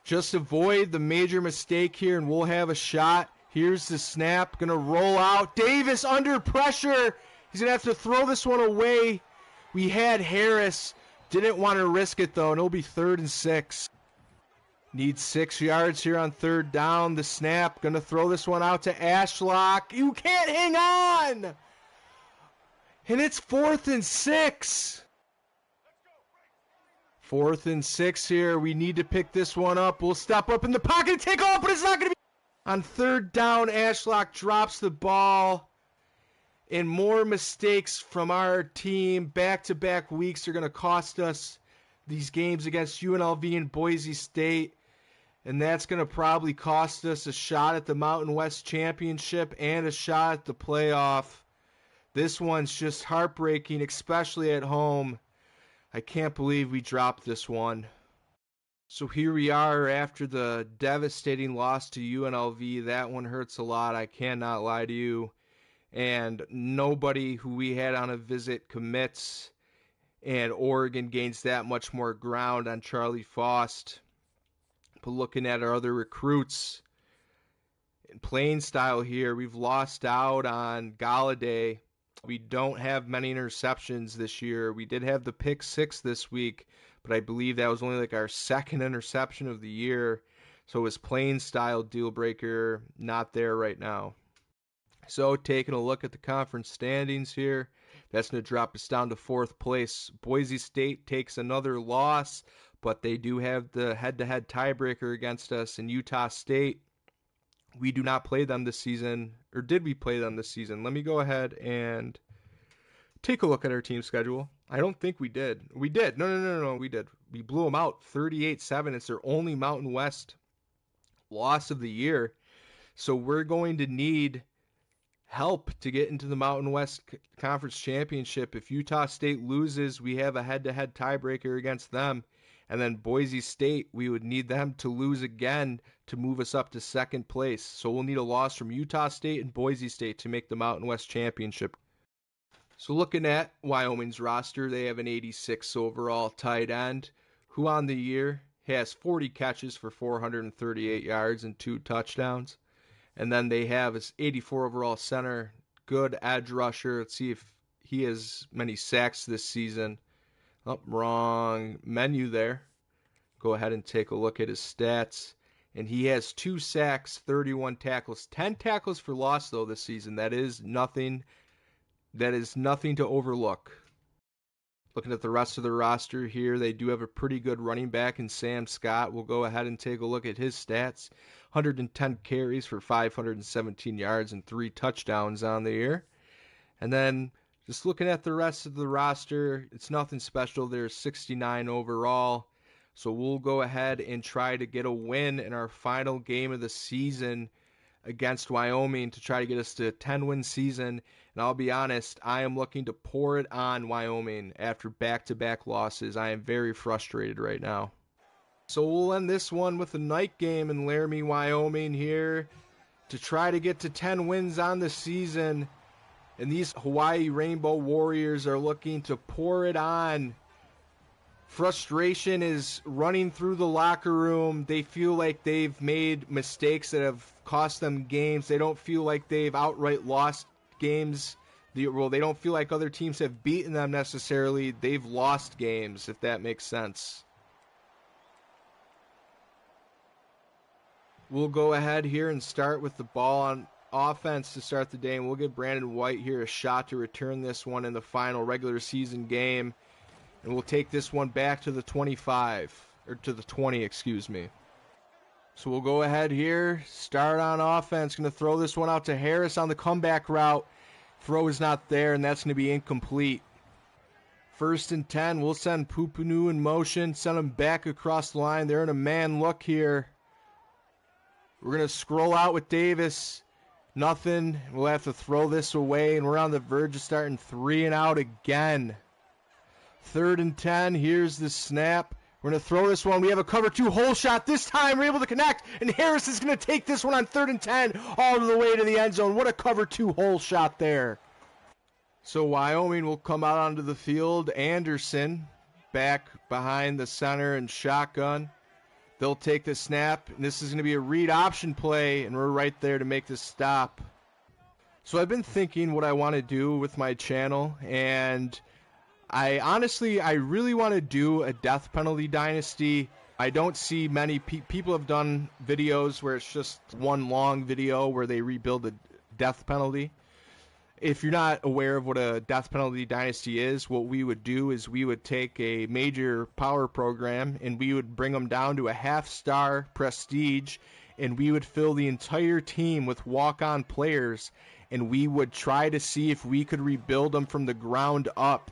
Just avoid the major mistake here, and we'll have a shot. Here's the snap. Going to roll out. Davis under pressure. He's going to have to throw this one away. We had Harris. Didn't want to risk it, though, and it'll be 3rd and 6. Needs 6 yards here on 3rd down. The snap. Going to throw this one out to Ashlock. You can't hang on! And it's 4th and 6. 4th and 6 here. We need to pick this one up. We'll step up in the pocket and take off, but it's not going to be. On 3rd down, Ashlock drops the ball. And more mistakes from our team. Back-to-back weeks are going to cost us these games against UNLV and Boise State. And that's going to probably cost us a shot at the Mountain West Championship and a shot at the playoff. This one's just heartbreaking, especially at home. I can't believe we dropped this one. So here we are after the devastating loss to UNLV. That one hurts a lot. I cannot lie to you. And nobody who we had on a visit commits. And Oregon gains that much more ground on Charlie Faust. But looking at our other recruits, in playing style here, we've lost out on Galladay. We don't have many interceptions this year. We did have the pick 6 this week, but I believe that was only like our 2nd interception of the year. So his playing style deal breaker, not there right now. So taking a look at the conference standings here, that's going to drop us down to 4th place. Boise State takes another loss, but they do have the head-to-head tiebreaker against us in Utah State. We do not play them this season, or did we play them this season? Let me go ahead and take a look at our team schedule. I don't think we did. We did. No, we did. We blew them out 38-7. It's their only Mountain West loss of the year. So we're going to need help to get into the Mountain West Conference Championship. If Utah State loses, we have a head-to-head tiebreaker against them. And then Boise State, we would need them to lose again to move us up to 2nd place. So we'll need a loss from Utah State and Boise State to make the Mountain West Championship. So looking at Wyoming's roster, they have an 86 overall tight end who on the year has 40 catches for 438 yards and 2 touchdowns. And then they have his 84 overall center, good edge rusher. Let's see if he has many sacks this season. Oh, wrong menu there. Go ahead and take a look at his stats. And he has 2 sacks, 31 tackles, 10 tackles for loss though this season. That is nothing to overlook. Looking at the rest of the roster here, they do have a pretty good running back in Sam Scott. We'll go ahead and take a look at his stats. 110 carries for 517 yards and 3 touchdowns on the year. And then just looking at the rest of the roster, it's nothing special. There's 69 overall. So we'll go ahead and try to get a win in our final game of the season against Wyoming to try to get us to a 10-win season. And I'll be honest, I am looking to pour it on Wyoming after back-to-back losses. I am very frustrated right now. So we'll end this one with a night game in Laramie, Wyoming here to try to get to 10 wins on the season. And these Hawaii Rainbow Warriors are looking to pour it on. Frustration is running through the locker room. They feel like they've made mistakes that have cost them games. They don't feel like they've outright lost games. They don't feel like other teams have beaten them necessarily. They've lost games, if that makes sense. We'll go ahead here and start with the ball on offense to start the day, and we'll give Brandon White here a shot to return this one in the final regular season game. And we'll take this one back to the 25, or to the 20, excuse me. So we'll go ahead here, start on offense. Going to throw this one out to Harris on the comeback route. Throw is not there, and that's going to be incomplete. 1st and 10, we'll send Pupunu in motion, send him back across the line. They're in a man look here. We're going to scroll out with Davis. Nothing. We'll have to throw this away, and we're on the verge of starting 3 and out again. 3rd and 10, here's the snap. We're going to throw this one. We have a cover 2 hole shot. This time we're able to connect, and Harris is going to take this one on 3rd and 10 all the way to the end zone. What a cover 2 hole shot there. So Wyoming will come out onto the field. Anderson back behind the center and shotgun. They'll take the snap, and this is going to be a read option play, and we're right there to make the stop. So I've been thinking what I want to do with my channel, and I really want to do a death penalty dynasty. I don't see many people have done videos where it's just one long video where they rebuild the death penalty. If you're not aware of what a death penalty dynasty is, what we would do is we would take a major power program and we would bring them down to a half-star prestige, and we would fill the entire team with walk-on players, and we would try to see if we could rebuild them from the ground up.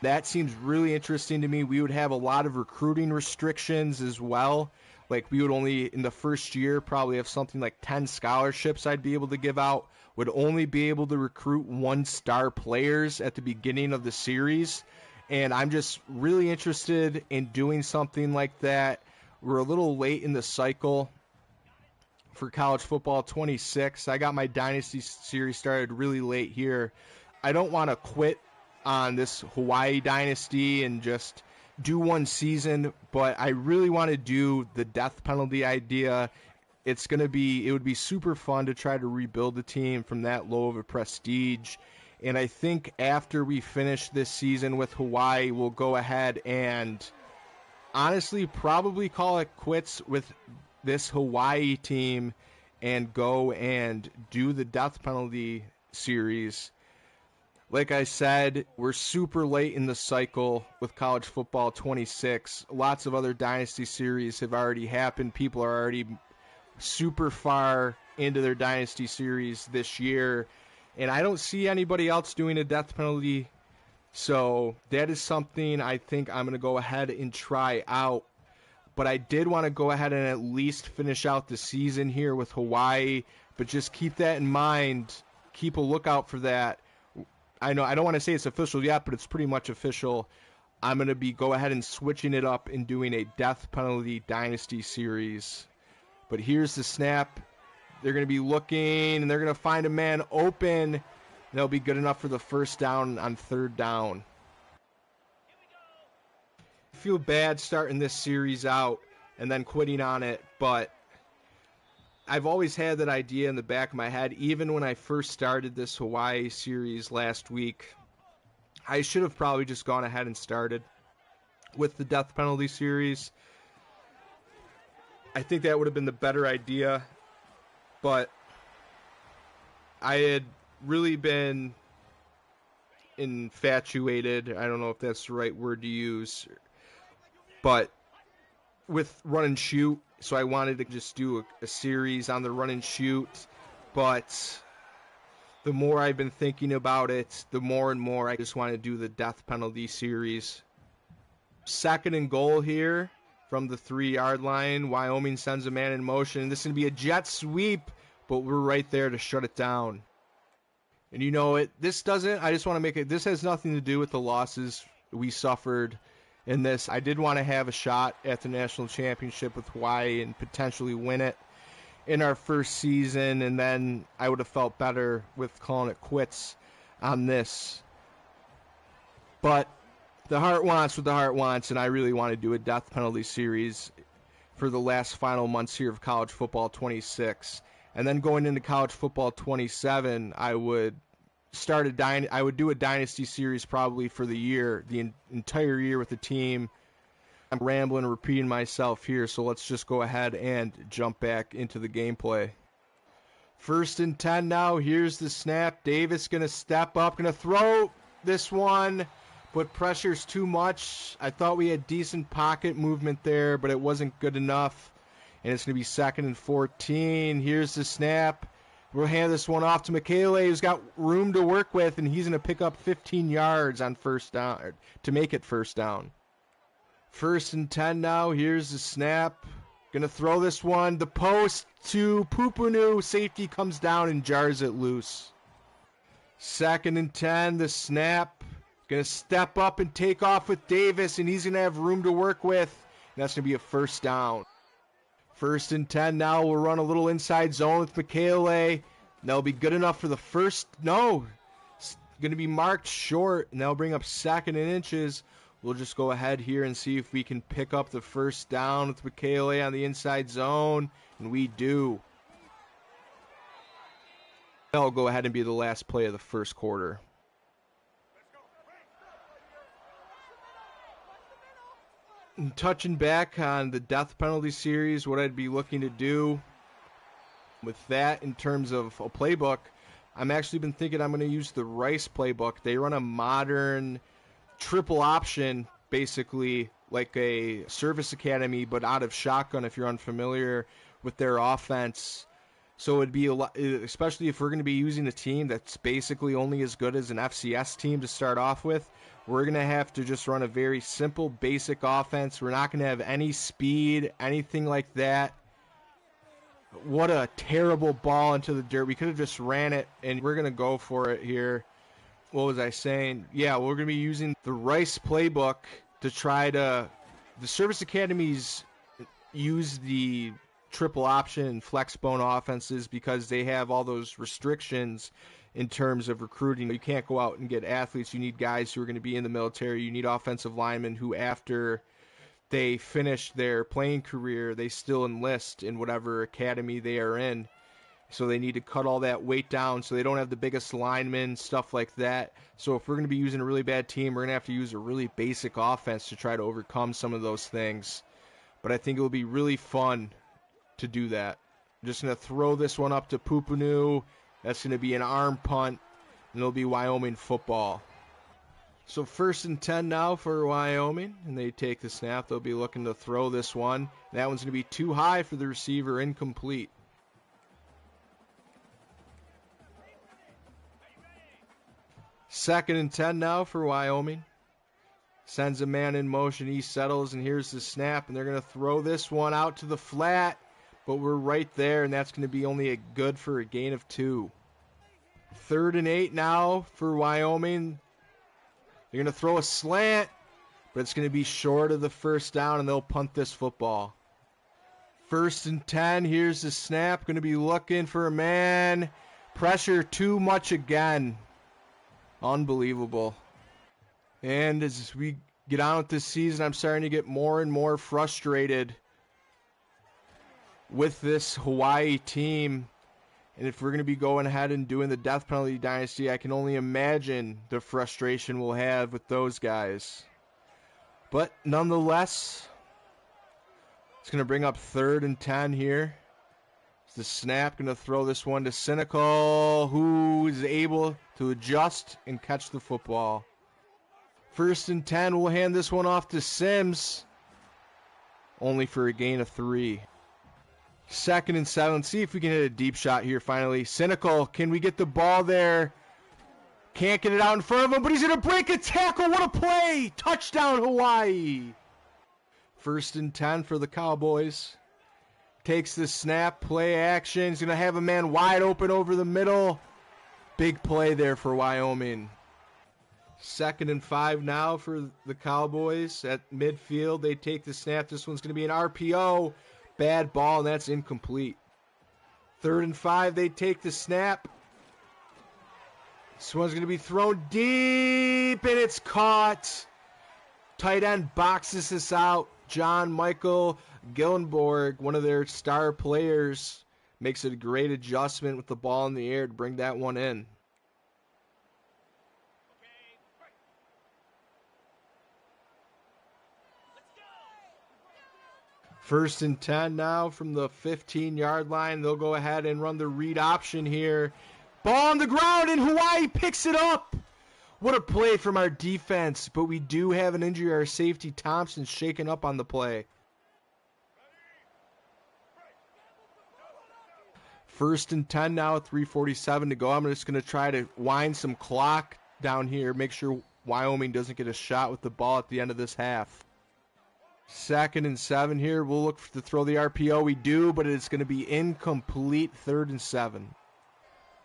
That seems really interesting to me. We would have a lot of recruiting restrictions as well. Like we would only, in the first year, probably have something like 10 scholarships I'd be able to give out. Would only be able to recruit 1-star players at the beginning of the series. And I'm just really interested in doing something like that. We're a little late in the cycle for college football 26. I got my Dynasty series started really late here. I don't want to quit on this Hawaii Dynasty and just do one season, but I really want to do the death penalty idea. It would be super fun to try to rebuild the team from that low of a prestige. And I think after we finish this season with Hawaii, we'll go ahead and honestly probably call it quits with this Hawaii team and go and do the death penalty series. Like I said, we're super late in the cycle with college football 26. Lots of other dynasty series have already happened. People are already super far into their dynasty series this year, and I don't see anybody else doing a death penalty. So that is something I think I'm going to go ahead and try out. But I did want to go ahead and at least finish out the season here with Hawaii. But just keep that in mind. Keep a lookout for that. I know I don't want to say it's official yet, but it's pretty much official. I'm going to go ahead and switching it up and doing a death penalty dynasty series. But here's the snap. They're going to be looking, and they're going to find a man open. They'll be good enough for the first down on 3rd down. I feel bad starting this series out and then quitting on it, but I've always had that idea in the back of my head, even when I first started this Hawaii series last week. I should have probably just gone ahead and started with the death penalty series. I think that would have been the better idea, but I had really been infatuated, I don't know if that's the right word to use, but with run and shoot, so I wanted to just do a series on the run and shoot, but the more I've been thinking about it, the more and more I just want to do the death penalty series. 2nd and goal here from the 3-yard line. Wyoming sends a man in motion. This is going to be a jet sweep, but we're right there to shut it down. And you know it. This doesn't. I just want to make it. This has nothing to do with the losses we suffered in this. I did want to have a shot at the national championship with Hawaii and potentially win it in our first season, and then I would have felt better with calling it quits on this. But the heart wants what the heart wants, and I really want to do a death penalty series for the last final months here of college football 26. And then going into college football 27, I would do a Dynasty series probably for the year, the entire year with the team. I'm rambling, repeating myself here, so let's just go ahead and jump back into the gameplay. 1st and 10 now. Here's the snap. Davis going to step up, going to throw this one, but pressure's too much. I thought we had decent pocket movement there, but it wasn't good enough. And it's going to be 2nd and 14. Here's the snap. We'll hand this one off to Michele, who's got room to work with, and he's going to pick up 15 yards on first down to make it first down. 1st and 10 now. Here's the snap. Going to throw this one. The post to Pupunu. Safety comes down and jars it loose. 2nd and 10. The snap. Going to step up and take off with Davis, and he's going to have room to work with. And that's going to be a first down. 1st and 10 now. We'll run a little inside zone with Michele. That'll be good enough for the first. No. It's going to be marked short, and that'll bring up 2nd and inches. We'll just go ahead here and see if we can pick up the first down with Michele on the inside zone, and we do. That'll go ahead and be the last play of the first quarter. And touching back on the death penalty series, what I'd be looking to do with that in terms of a playbook, I'm actually been thinking I'm going to use the Rice playbook. They run a modern triple option, basically like a service academy, but out of shotgun if you're unfamiliar with their offense. So it'd be a lot, especially if we're going to be using a team that's basically only as good as an FCS team to start off with. We're going to have to just run a very simple, basic offense. We're not going to have any speed, anything like that. What a terrible ball into the dirt. We could have just ran it, and we're going to go for it here. What was I saying? Yeah, we're going to be using the Rice playbook to try to... The service academies use the triple option flex bone offenses because they have all those restrictions in terms of recruiting. You can't go out and get athletes. You need guys who are going to be in the military. You need offensive linemen who, after they finish their playing career, they still enlist in whatever academy they are in. So they need to cut all that weight down so they don't have the biggest linemen, stuff like that. So if we're going to be using a really bad team, we're going to have to use a really basic offense to try to overcome some of those things. But I think it will be really fun to do that. I'm just going to throw this one up to Pupunu. That's going to be an arm punt, and it'll be Wyoming football. So 1st and 10 now for Wyoming, and they take the snap. They'll be looking to throw this one. That one's going to be too high for the receiver, incomplete. Second and 10 now for Wyoming. Sends a man in motion. He settles, and here's the snap, and they're going to throw this one out to the flat, but we're right there, and that's going to be only good for a gain of 2. 3rd and 8 now for Wyoming. They're going to throw a slant, but it's going to be short of the first down, and they'll punt this football. 1st and 10. Here's the snap. Going to be looking for a man. Pressure too much again. Unbelievable. And as we get on with this season, I'm starting to get more and more frustrated with this Hawaii team. And if we're going to be going ahead and doing the death penalty dynasty, I can only imagine the frustration we'll have with those guys. But nonetheless, it's going to bring up 3rd and 10 here. It's the snap, going to throw this one to Cynical, who is able to adjust and catch the football. 1st and 10, we'll hand this one off to Sims, only for a gain of 3. 2nd and 7, see if we can hit a deep shot here finally. Cynical, can we get the ball there? Can't get it out in front of him, but he's going to break a tackle. What a play! Touchdown, Hawaii! 1st and 10 for the Cowboys. Takes the snap, play action. He's going to have a man wide open over the middle. Big play there for Wyoming. 2nd and 5 now for the Cowboys. At midfield, they take the snap. This one's going to be an RPO. Bad ball, and that's incomplete. 3rd and 5, they take the snap. This one's going to be thrown deep, and it's caught. Tight end boxes this out. John Michael Gillenborg, one of their star players, makes a great adjustment with the ball in the air to bring that one in. First and 10 now from the 15-yard line. They'll go ahead and run the read option here. Ball on the ground, and Hawaii picks it up. What a play from our defense, but we do have an injury. Our safety Thompson's shaken up on the play. 1st and 10 now, 3:47 to go. I'm just going to try to wind some clock down here, make sure Wyoming doesn't get a shot with the ball at the end of this half. 2nd and 7 here. We'll look to throw the RPO. We do, but it's going to be incomplete. 3rd and 7.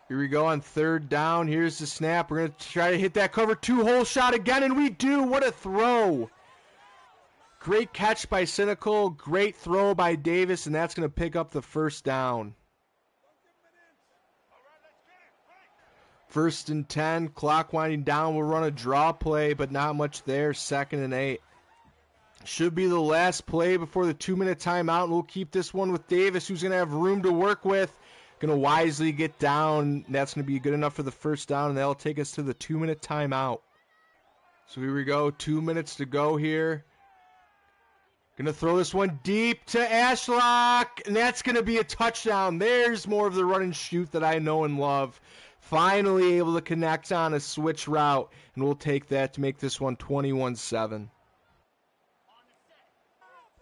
Here we go on 3rd down. Here's the snap. We're going to try to hit that cover 2 hole shot again, and we do. What a throw. Great catch by Cynical. Great throw by Davis, and that's going to pick up the 1st down. 1st and 10. Clock winding down. We'll run a draw play, but not much there. 2nd and 8. Should be the last play before the 2-minute timeout, and we'll keep this one with Davis, who's going to have room to work with. Going to wisely get down. That's going to be good enough for the 1st down, and that'll take us to the 2-minute timeout. So here we go. 2 minutes to go here. Going to throw this one deep to Ashlock, and that's going to be a touchdown. There's more of the run and shoot that I know and love. Finally able to connect on a switch route, and we'll take that to make this one 21-7.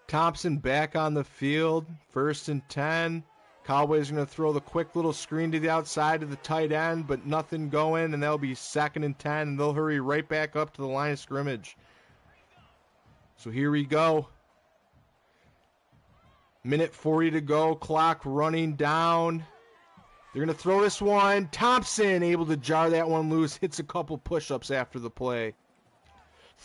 Thompson back on the field. 1st and 10. Cowboys are going to throw the quick little screen to the outside of the tight end, but nothing going, and that'll be 2nd and 10, and they'll hurry right back up to the line of scrimmage. So here we go. Minute 40 to go. Clock running down. They're going to throw this one. Thompson able to jar that one loose. Hits a couple push-ups after the play.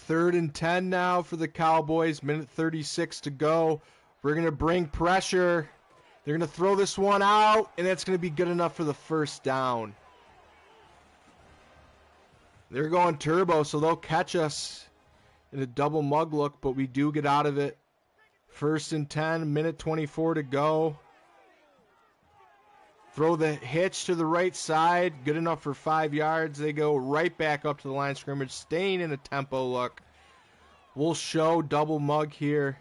3rd and 10 now for the Cowboys. Minute 36 to go. We're going to bring pressure. They're going to throw this one out, and that's going to be good enough for the 1st down. They're going turbo, so they'll catch us in a double mug look, but we do get out of it. 1st and 10, minute 24 to go. Throw the hitch to the right side. Good enough for 5 yards. They go right back up to the line of scrimmage, staying in a tempo look. We'll show double mug here.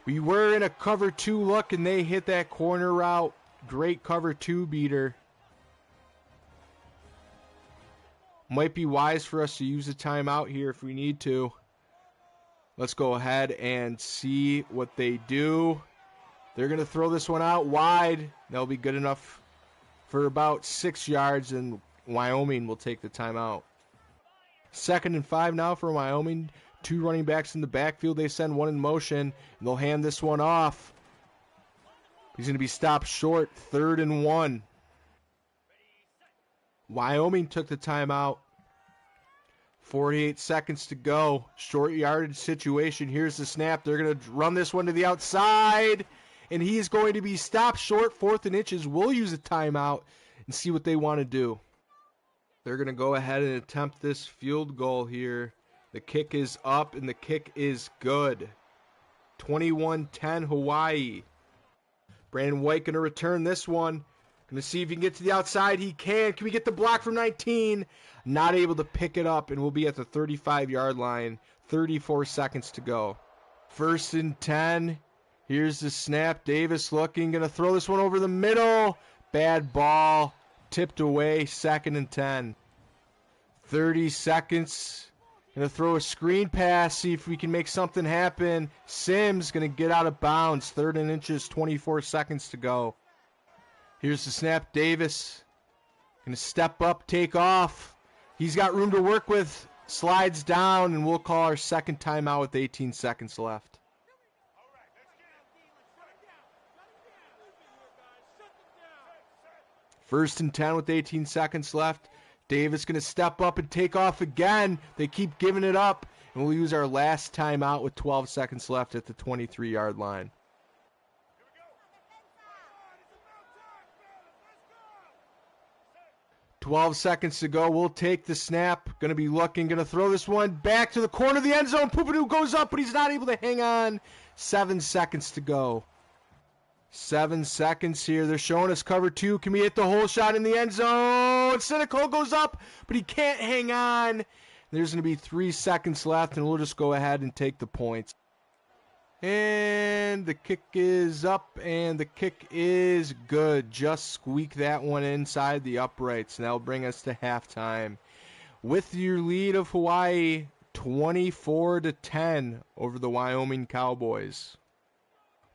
We were in a cover 2 look, and they hit that corner route. Great cover 2 beater. Might be wise for us to use a timeout here if we need to. Let's go ahead and see what they do. They're going to throw this one out wide. That'll be good enough for about 6 yards, and Wyoming will take the timeout. 2nd and 5 now for Wyoming. 2 running backs in the backfield. They send one in motion, and they'll hand this one off. He's going to be stopped short. 3rd and 1. Wyoming took the timeout. 48 seconds to go. Short yardage situation. Here's the snap. They're going to run this one to the outside, and he's going to be stopped short. 4th and inches. We'll use a timeout and see what they want to do. They're going to go ahead and attempt this field goal here. The kick is up, and the kick is good. 21-10 Hawaii. Brandon White going to return this one. Going to see if he can get to the outside. He can. Can we get the block from 19? Not able to pick it up, and we'll be at the 35-yard line. 34 seconds to go. 1st and 10. Here's the snap. Davis looking. Going to throw this one over the middle. Bad ball. Tipped away. 2nd and 10. 30 seconds. Going to throw a screen pass. See if we can make something happen. Sims going to get out of bounds. 3rd and inches. 24 seconds to go. Here's the snap. Davis going to step up, take off. He's got room to work with. Slides down, and we'll call our second timeout with 18 seconds left. First and 10 with 18 seconds left. Davis going to step up and take off again. They keep giving it up, and we'll use our last timeout with 12 seconds left at the 23-yard line. 12 seconds to go. We'll take the snap. Going to be looking. Going to throw this one back to the corner of the end zone. Pupadoo goes up, but he's not able to hang on. 7 seconds to go. 7 seconds here. They're showing us cover 2. Can we hit the whole shot in the end zone? Cynical goes up, but he can't hang on. There's going to be 3 seconds left, and we'll just go ahead and take the points. And the kick is up, and the kick is good. Just squeak that one inside the uprights, and that'll bring us to halftime. With your lead of Hawaii, 24-10 over the Wyoming Cowboys.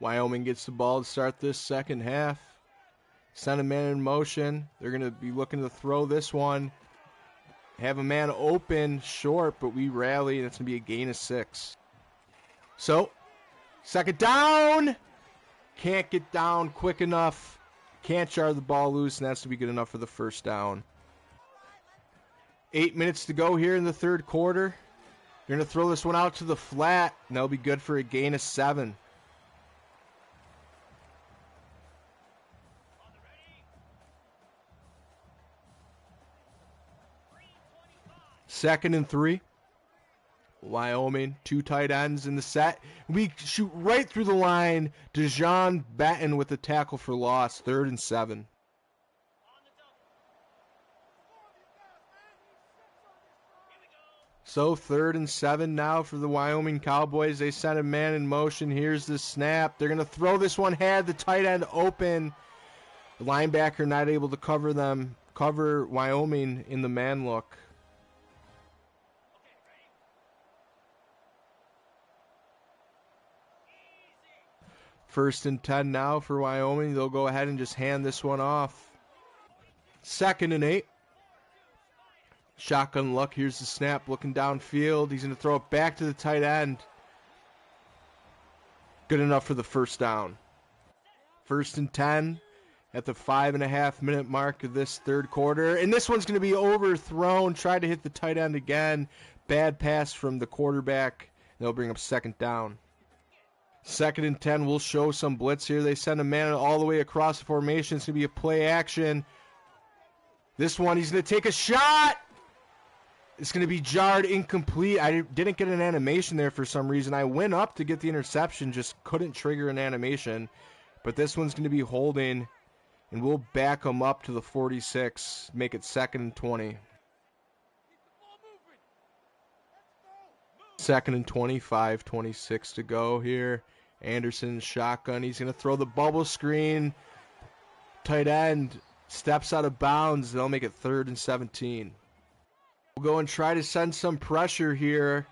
Wyoming gets the ball to start this second half. Send a man in motion. They're going to be looking to throw this one. Have a man open, short, but we rally, and it's going to be a gain of 6. So, second down. Can't get down quick enough. Can't jar the ball loose, and that's to be good enough for the first down. 8 minutes to go here in the third quarter. They're going to throw this one out to the flat, and that'll be good for a gain of 7. Second and 3. Wyoming, 2 tight ends in the set. We shoot right through the line. Dejon Batten with the tackle for loss. 3rd and 7. So 3rd and 7 now for the Wyoming Cowboys. They send a man in motion. Here's the snap. They're going to throw this one. Had the tight end open. The linebacker not able to cover Wyoming in the man look. First and 10 now for Wyoming. They'll go ahead and just hand this one off. 2nd and 8. Shotgun look. Here's the snap. Looking downfield. He's going to throw it back to the tight end. Good enough for the first down. 1st and 10 at the 5.5-minute mark of this third quarter. And this one's going to be overthrown. Tried to hit the tight end again. Bad pass from the quarterback. They'll bring up 2nd down. 2nd and 10, we'll show some blitz here. They send a man all the way across the formation. It's going to be a play action. This one, he's going to take a shot. It's going to be jarred incomplete. I didn't get an animation there for some reason. I went up to get the interception, just couldn't trigger an animation. But this one's going to be holding, and we'll back him up to the 46, make it 2nd and 20. 2nd and 25, 26 to go here. Anderson shotgun. He's going to throw the bubble screen. Tight end steps out of bounds. They'll make it 3rd and 17. We'll go and try to send some pressure here.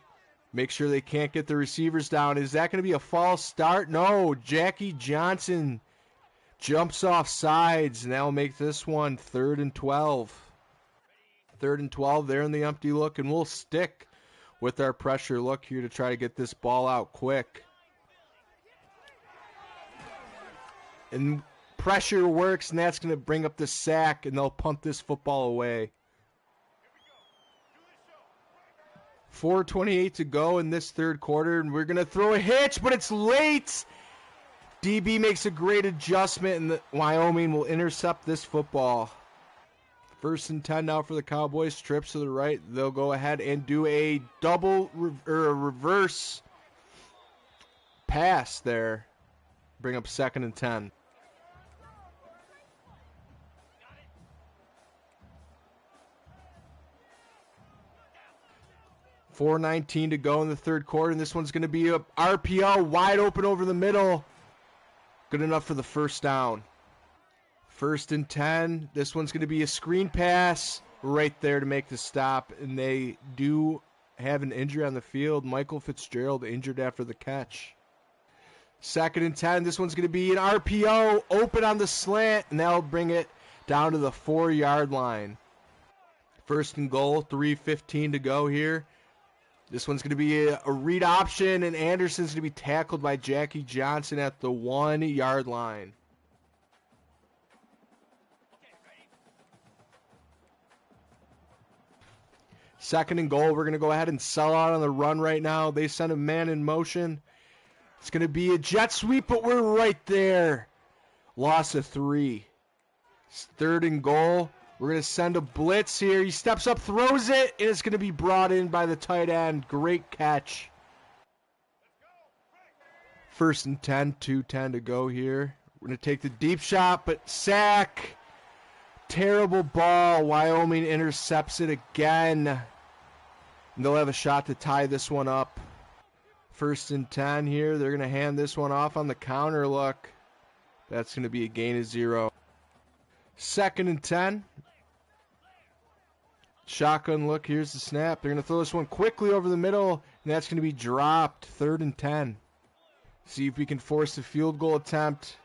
Make sure they can't get the receivers down. Is that going to be a false start? No. Jackie Johnson jumps off sides, and that'll make this one 3rd and 12. 3rd and 12 there in the empty look, and we'll stick with our pressure look here to try to get this ball out quick. And pressure works, and that's going to bring up the sack, and they'll punt this football away. 4:28 to go in this third quarter, and we're going to throw a hitch, but it's late. DB makes a great adjustment, and Wyoming will intercept this football. 1st and 10 now for the Cowboys. Trips to the right. They'll go ahead and do a reverse pass there. Bring up 2nd and 10. 4:19 to go in the third quarter, and this one's going to be a RPO wide open over the middle. Good enough for the first down. 1st and 10. This one's going to be a screen pass right there to make the stop, and they do have an injury on the field. Michael Fitzgerald injured after the catch. 2nd and 10. This one's going to be an RPO open on the slant, and that'll bring it down to the 4-yard line. 1st and goal, 3:15 to go here. This one's going to be a read option, and Anderson's going to be tackled by Jackie Johnson at the 1-yard line. Second and goal, we're going to go ahead and sell out on the run right now. They send a man in motion. It's going to be a jet sweep, but we're right there. Loss of 3. It's 3rd and goal. We're going to send a blitz here. He steps up, throws it, and it's going to be brought in by the tight end. Great catch. 1st and 10, 2:10 to go here. We're going to take the deep shot, but sack. Terrible ball. Wyoming intercepts it again. And they'll have a shot to tie this one up. 1st and 10 here. They're going to hand this one off on the counter look. That's going to be a gain of 0. 2nd and 10. Shotgun look. Here's the snap. They're going to throw this one quickly over the middle, and that's going to be dropped. 3rd and 10. See if we can force a field goal attempt.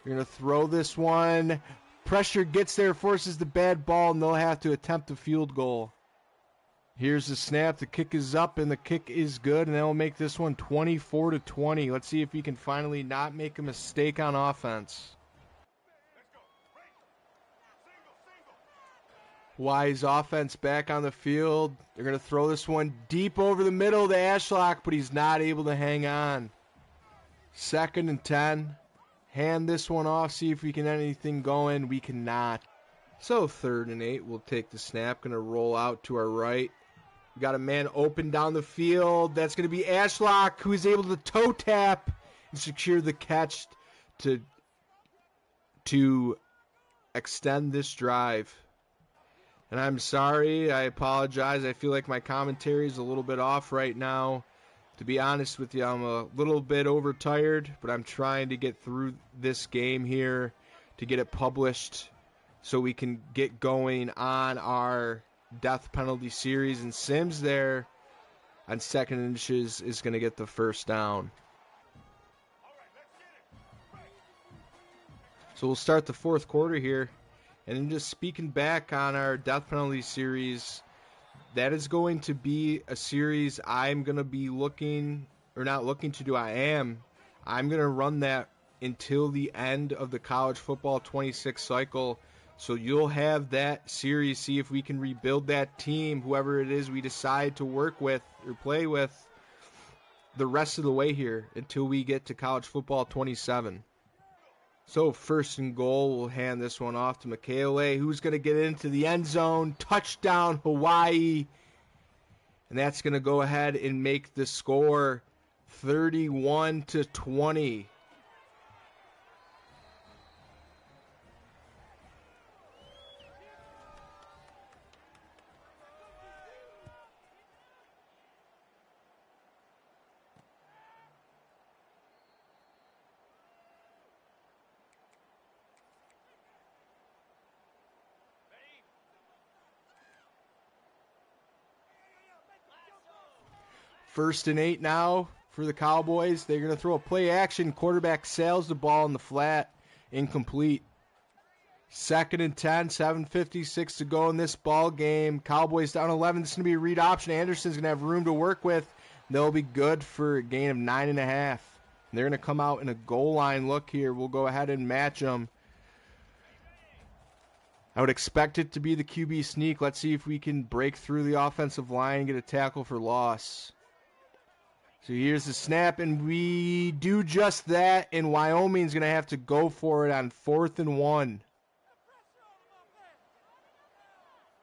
You're going to throw this one. Pressure gets there, forces the bad ball, and they'll have to attempt a field goal. Here's the snap. The kick is up, and the kick is good, and they'll make this one 24-20. Let's see if we can finally not make a mistake on offense. Wise offense back on the field. They're going to throw this one deep over the middle to Ashlock, but he's not able to hang on. 2nd and 10. Hand this one off, see if we can get anything going. We cannot. So 3rd and 8. We'll take the snap. Going to roll out to our right. We got a man open down the field. That's going to be Ashlock, who is able to toe tap and secure the catch to extend this drive. And I'm sorry, I apologize. I feel like my commentary is a little bit off right now. To be honest with you, I'm a little bit overtired, but I'm trying to get through this game here to get it published so we can get going on our death penalty series. And Sims there on 2nd inches is going to get the first down. So we'll start the 4th quarter here. And then just speaking back on our death penalty series, that is going to be a series I'm going to be I'm going to run that until the end of the college football 26 cycle. So you'll have that series, see if we can rebuild that team, whoever it is we decide to work with or play with, the rest of the way here until we get to college football 27. So 1st and goal, we'll hand this one off to Michele, who's going to get into the end zone. Touchdown, Hawaii. And that's going to go ahead and make the score 31-20. First and 8 now for the Cowboys. They're going to throw a play action. Quarterback sails the ball in the flat. Incomplete. 2nd and 10, 7:56 to go in this ball game. Cowboys down 11. This is going to be a read option. Anderson's going to have room to work with. They'll be good for a gain of 9.5. They're going to come out in a goal line look here. We'll go ahead and match them. I would expect it to be the QB sneak. Let's see if we can break through the offensive line and get a tackle for loss. So here's the snap, and we do just that, and Wyoming's going to have to go for it on 4th and 1.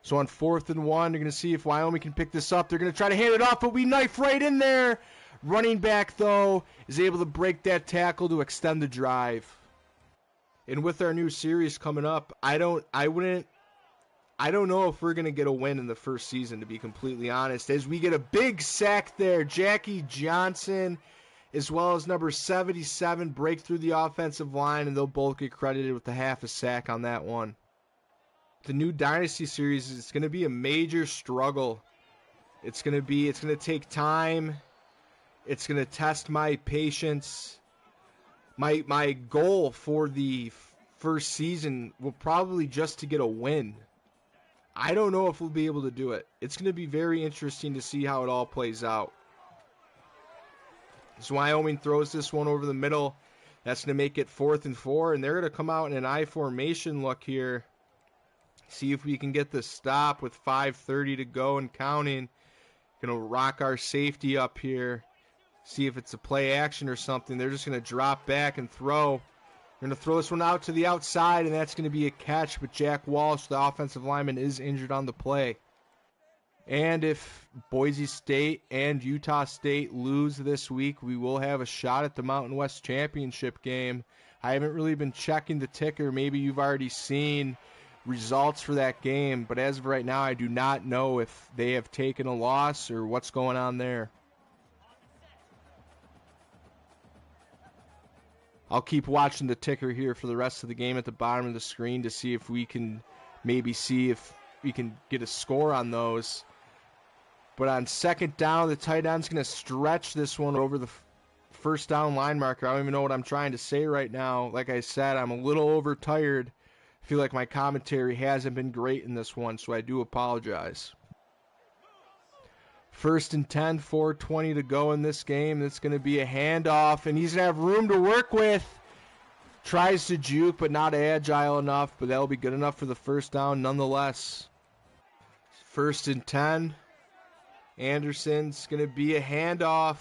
So on 4th and 1, they're going to see if Wyoming can pick this up. They're going to try to hand it off, but we knife right in there. Running back, though, is able to break that tackle to extend the drive. And with our new series coming up, I I don't know if we're going to get a win in the first season, to be completely honest, as we get a big sack there. Jackie Johnson, as well as number 77, break through the offensive line, and they'll both get credited with the half a sack on that one. The new Dynasty series is going to be a major struggle. It's going to take time. It's going to test my patience. My goal for the first season will probably just to get a win. I don't know if we'll be able to do it. It's going to be very interesting to see how it all plays out. So Wyoming throws this one over the middle. That's going to make it 4th and 4, and they're going to come out in an I formation look here. See if we can get the stop with 5:30 to go and counting. Going to rock our safety up here. See if it's a play action or something. They're just going to drop back and throw. They're going to throw this one out to the outside, and that's going to be a catch. But Jack Walsh, the offensive lineman, is injured on the play. And if Boise State and Utah State lose this week, we will have a shot at the Mountain West Championship game. I haven't really been checking the ticker. Maybe you've already seen results for that game. But as of right now, I do not know if they have taken a loss or what's going on there. I'll keep watching the ticker here for the rest of the game at the bottom of the screen to see if we can get a score on those. But on second down, the tight end's going to stretch this one over the first down line marker. I don't even know what I'm trying to say right now. Like I said, I'm a little overtired. I feel like my commentary hasn't been great in this one, so I do apologize. 1st and 10, 4:20 to go in this game. It's going to be a handoff, and he's going to have room to work with. Tries to juke, but not agile enough, but that'll be good enough for the first down nonetheless. 1st and 10. Anderson's going to be a handoff.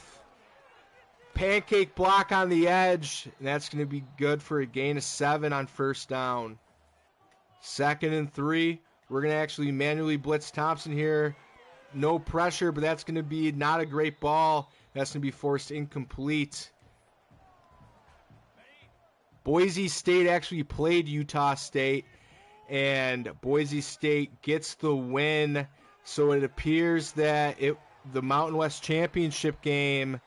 Pancake block on the edge, and that's going to be good for a gain of 7 on first down. 2nd and 3. We're going to actually manually blitz Thompson here. No pressure, but that's going to be not a great ball. That's going to be forced incomplete. Boise State actually played Utah State, and Boise State gets the win. So it appears that the Mountain West Championship game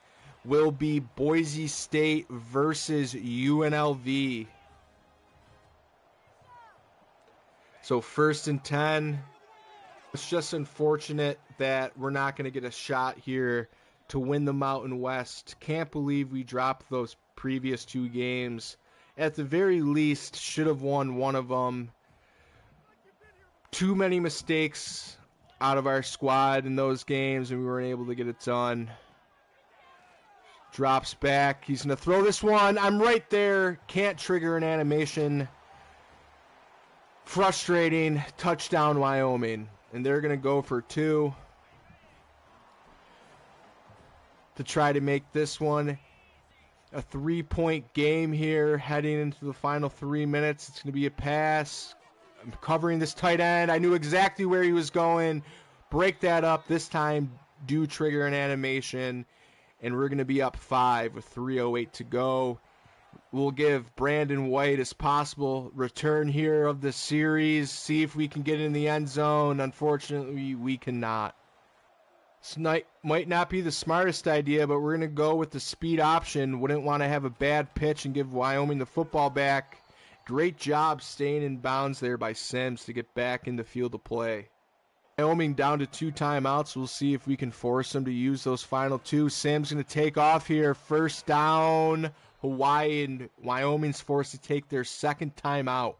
will be Boise State versus UNLV. So 1st and 10. It's just unfortunate that we're not going to get a shot here to win the Mountain West. Can't believe we dropped those previous 2 games. At the very least, should have won one of them. Too many mistakes out of our squad in those games, and we weren't able to get it done. Drops back. He's going to throw this one. I'm right there. Can't trigger an animation. Frustrating. Touchdown, Wyoming. And they're going to go for 2 to try to make this one a 3-point game here heading into the final 3 minutes. It's going to be a pass. I'm covering this tight end. I knew exactly where he was going. Break that up. This time, do trigger an animation. And we're going to be up 5 with 3:08 to go. We'll give Brandon White his possible return here of the series. See if we can get in the end zone. Unfortunately, we cannot. This might not be the smartest idea, but we're going to go with the speed option. Wouldn't want to have a bad pitch and give Wyoming the football back. Great job staying in bounds there by Sims to get back in the field of play. Wyoming down to 2 timeouts. We'll see if we can force them to use those final 2. Sims going to take off here. First down. Hawaii and Wyoming's forced to take their 2nd timeout.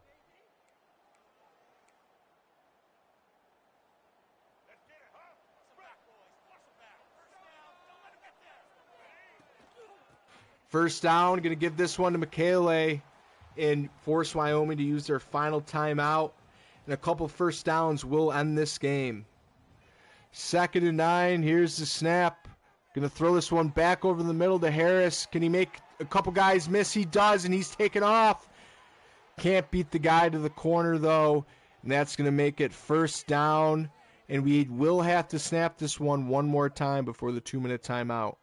First down, going to give this one to Michele and force Wyoming to use their final timeout. And a couple first downs will end this game. 2nd and 9, here's the snap. Going to throw this one back over the middle to Harris. Can he make a couple guys miss? He does, and he's taken off. Can't beat the guy to the corner, though. And that's going to make it first down. And we will have to snap this one more time before the 2-minute timeout.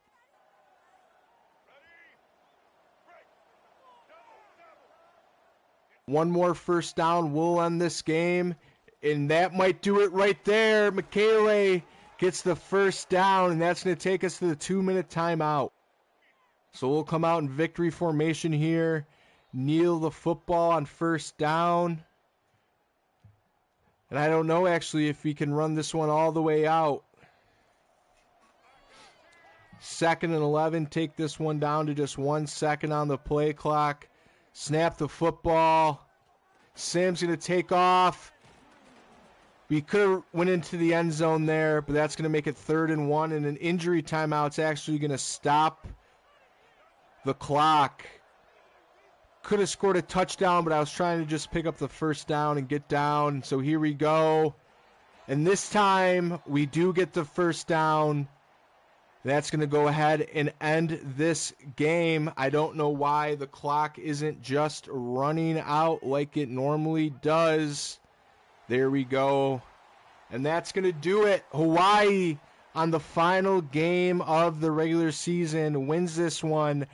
One more first down will end this game. And that might do it right there. Michele gets the first down, and that's going to take us to the 2-minute timeout. So we'll come out in victory formation here. Kneel the football on first down. And I don't know actually if we can run this one all the way out. 2nd and 11, take this one down to just 1 second on the play clock. Snap the football. Sam's going to take off. We could have went into the end zone there, but that's going to make it 3rd and 1, and an injury timeout's actually going to stop the clock. Could have scored a touchdown, but I was trying to just pick up the first down and get down. So here we go. And this time, we do get the first down. That's going to go ahead and end this game. I don't know why the clock isn't just running out like it normally does. There we go. And that's going to do it. Hawaii, on the final game of the regular season, wins this one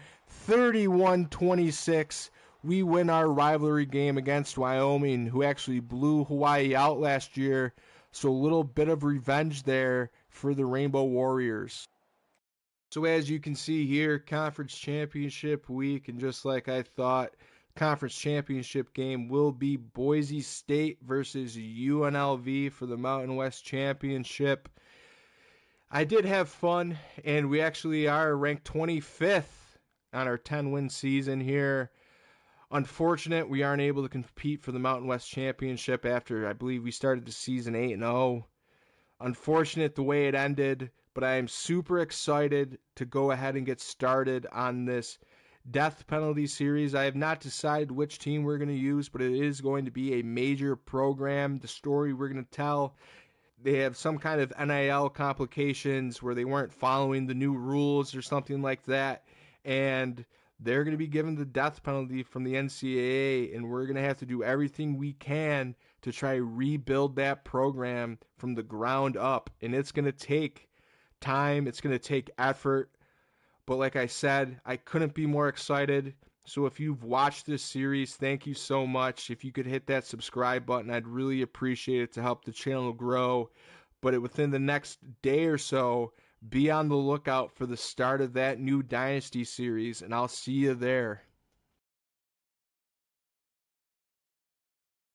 31-26. We win our rivalry game against Wyoming, who actually blew Hawaii out last year. So a little bit of revenge there for the Rainbow Warriors. So as you can see here, Conference Championship week, and just like I thought, Conference Championship game will be Boise State versus UNLV for the Mountain West Championship. I did have fun, and we actually are ranked 25th on our 10-win season here. Unfortunate we aren't able to compete for the Mountain West Championship after I believe we started the season 8-0. Unfortunate the way it ended, but I am super excited to go ahead and get started on this death penalty series. I have not decided which team we're going to use, but it is going to be a major program. The story we're going to tell, they have some kind of NIL complications where they weren't following the new rules or something like that, and they're going to be given the death penalty from the NCAA, and we're going to have to do everything we can to try to rebuild that program from the ground up. And it's going to take time. It's going to take effort. But like I said, I couldn't be more excited. So if you've watched this series, thank you so much. If you could hit that subscribe button, I'd really appreciate it to help the channel grow. But within the next day or so, be on the lookout for the start of that new Dynasty series, and I'll see you there.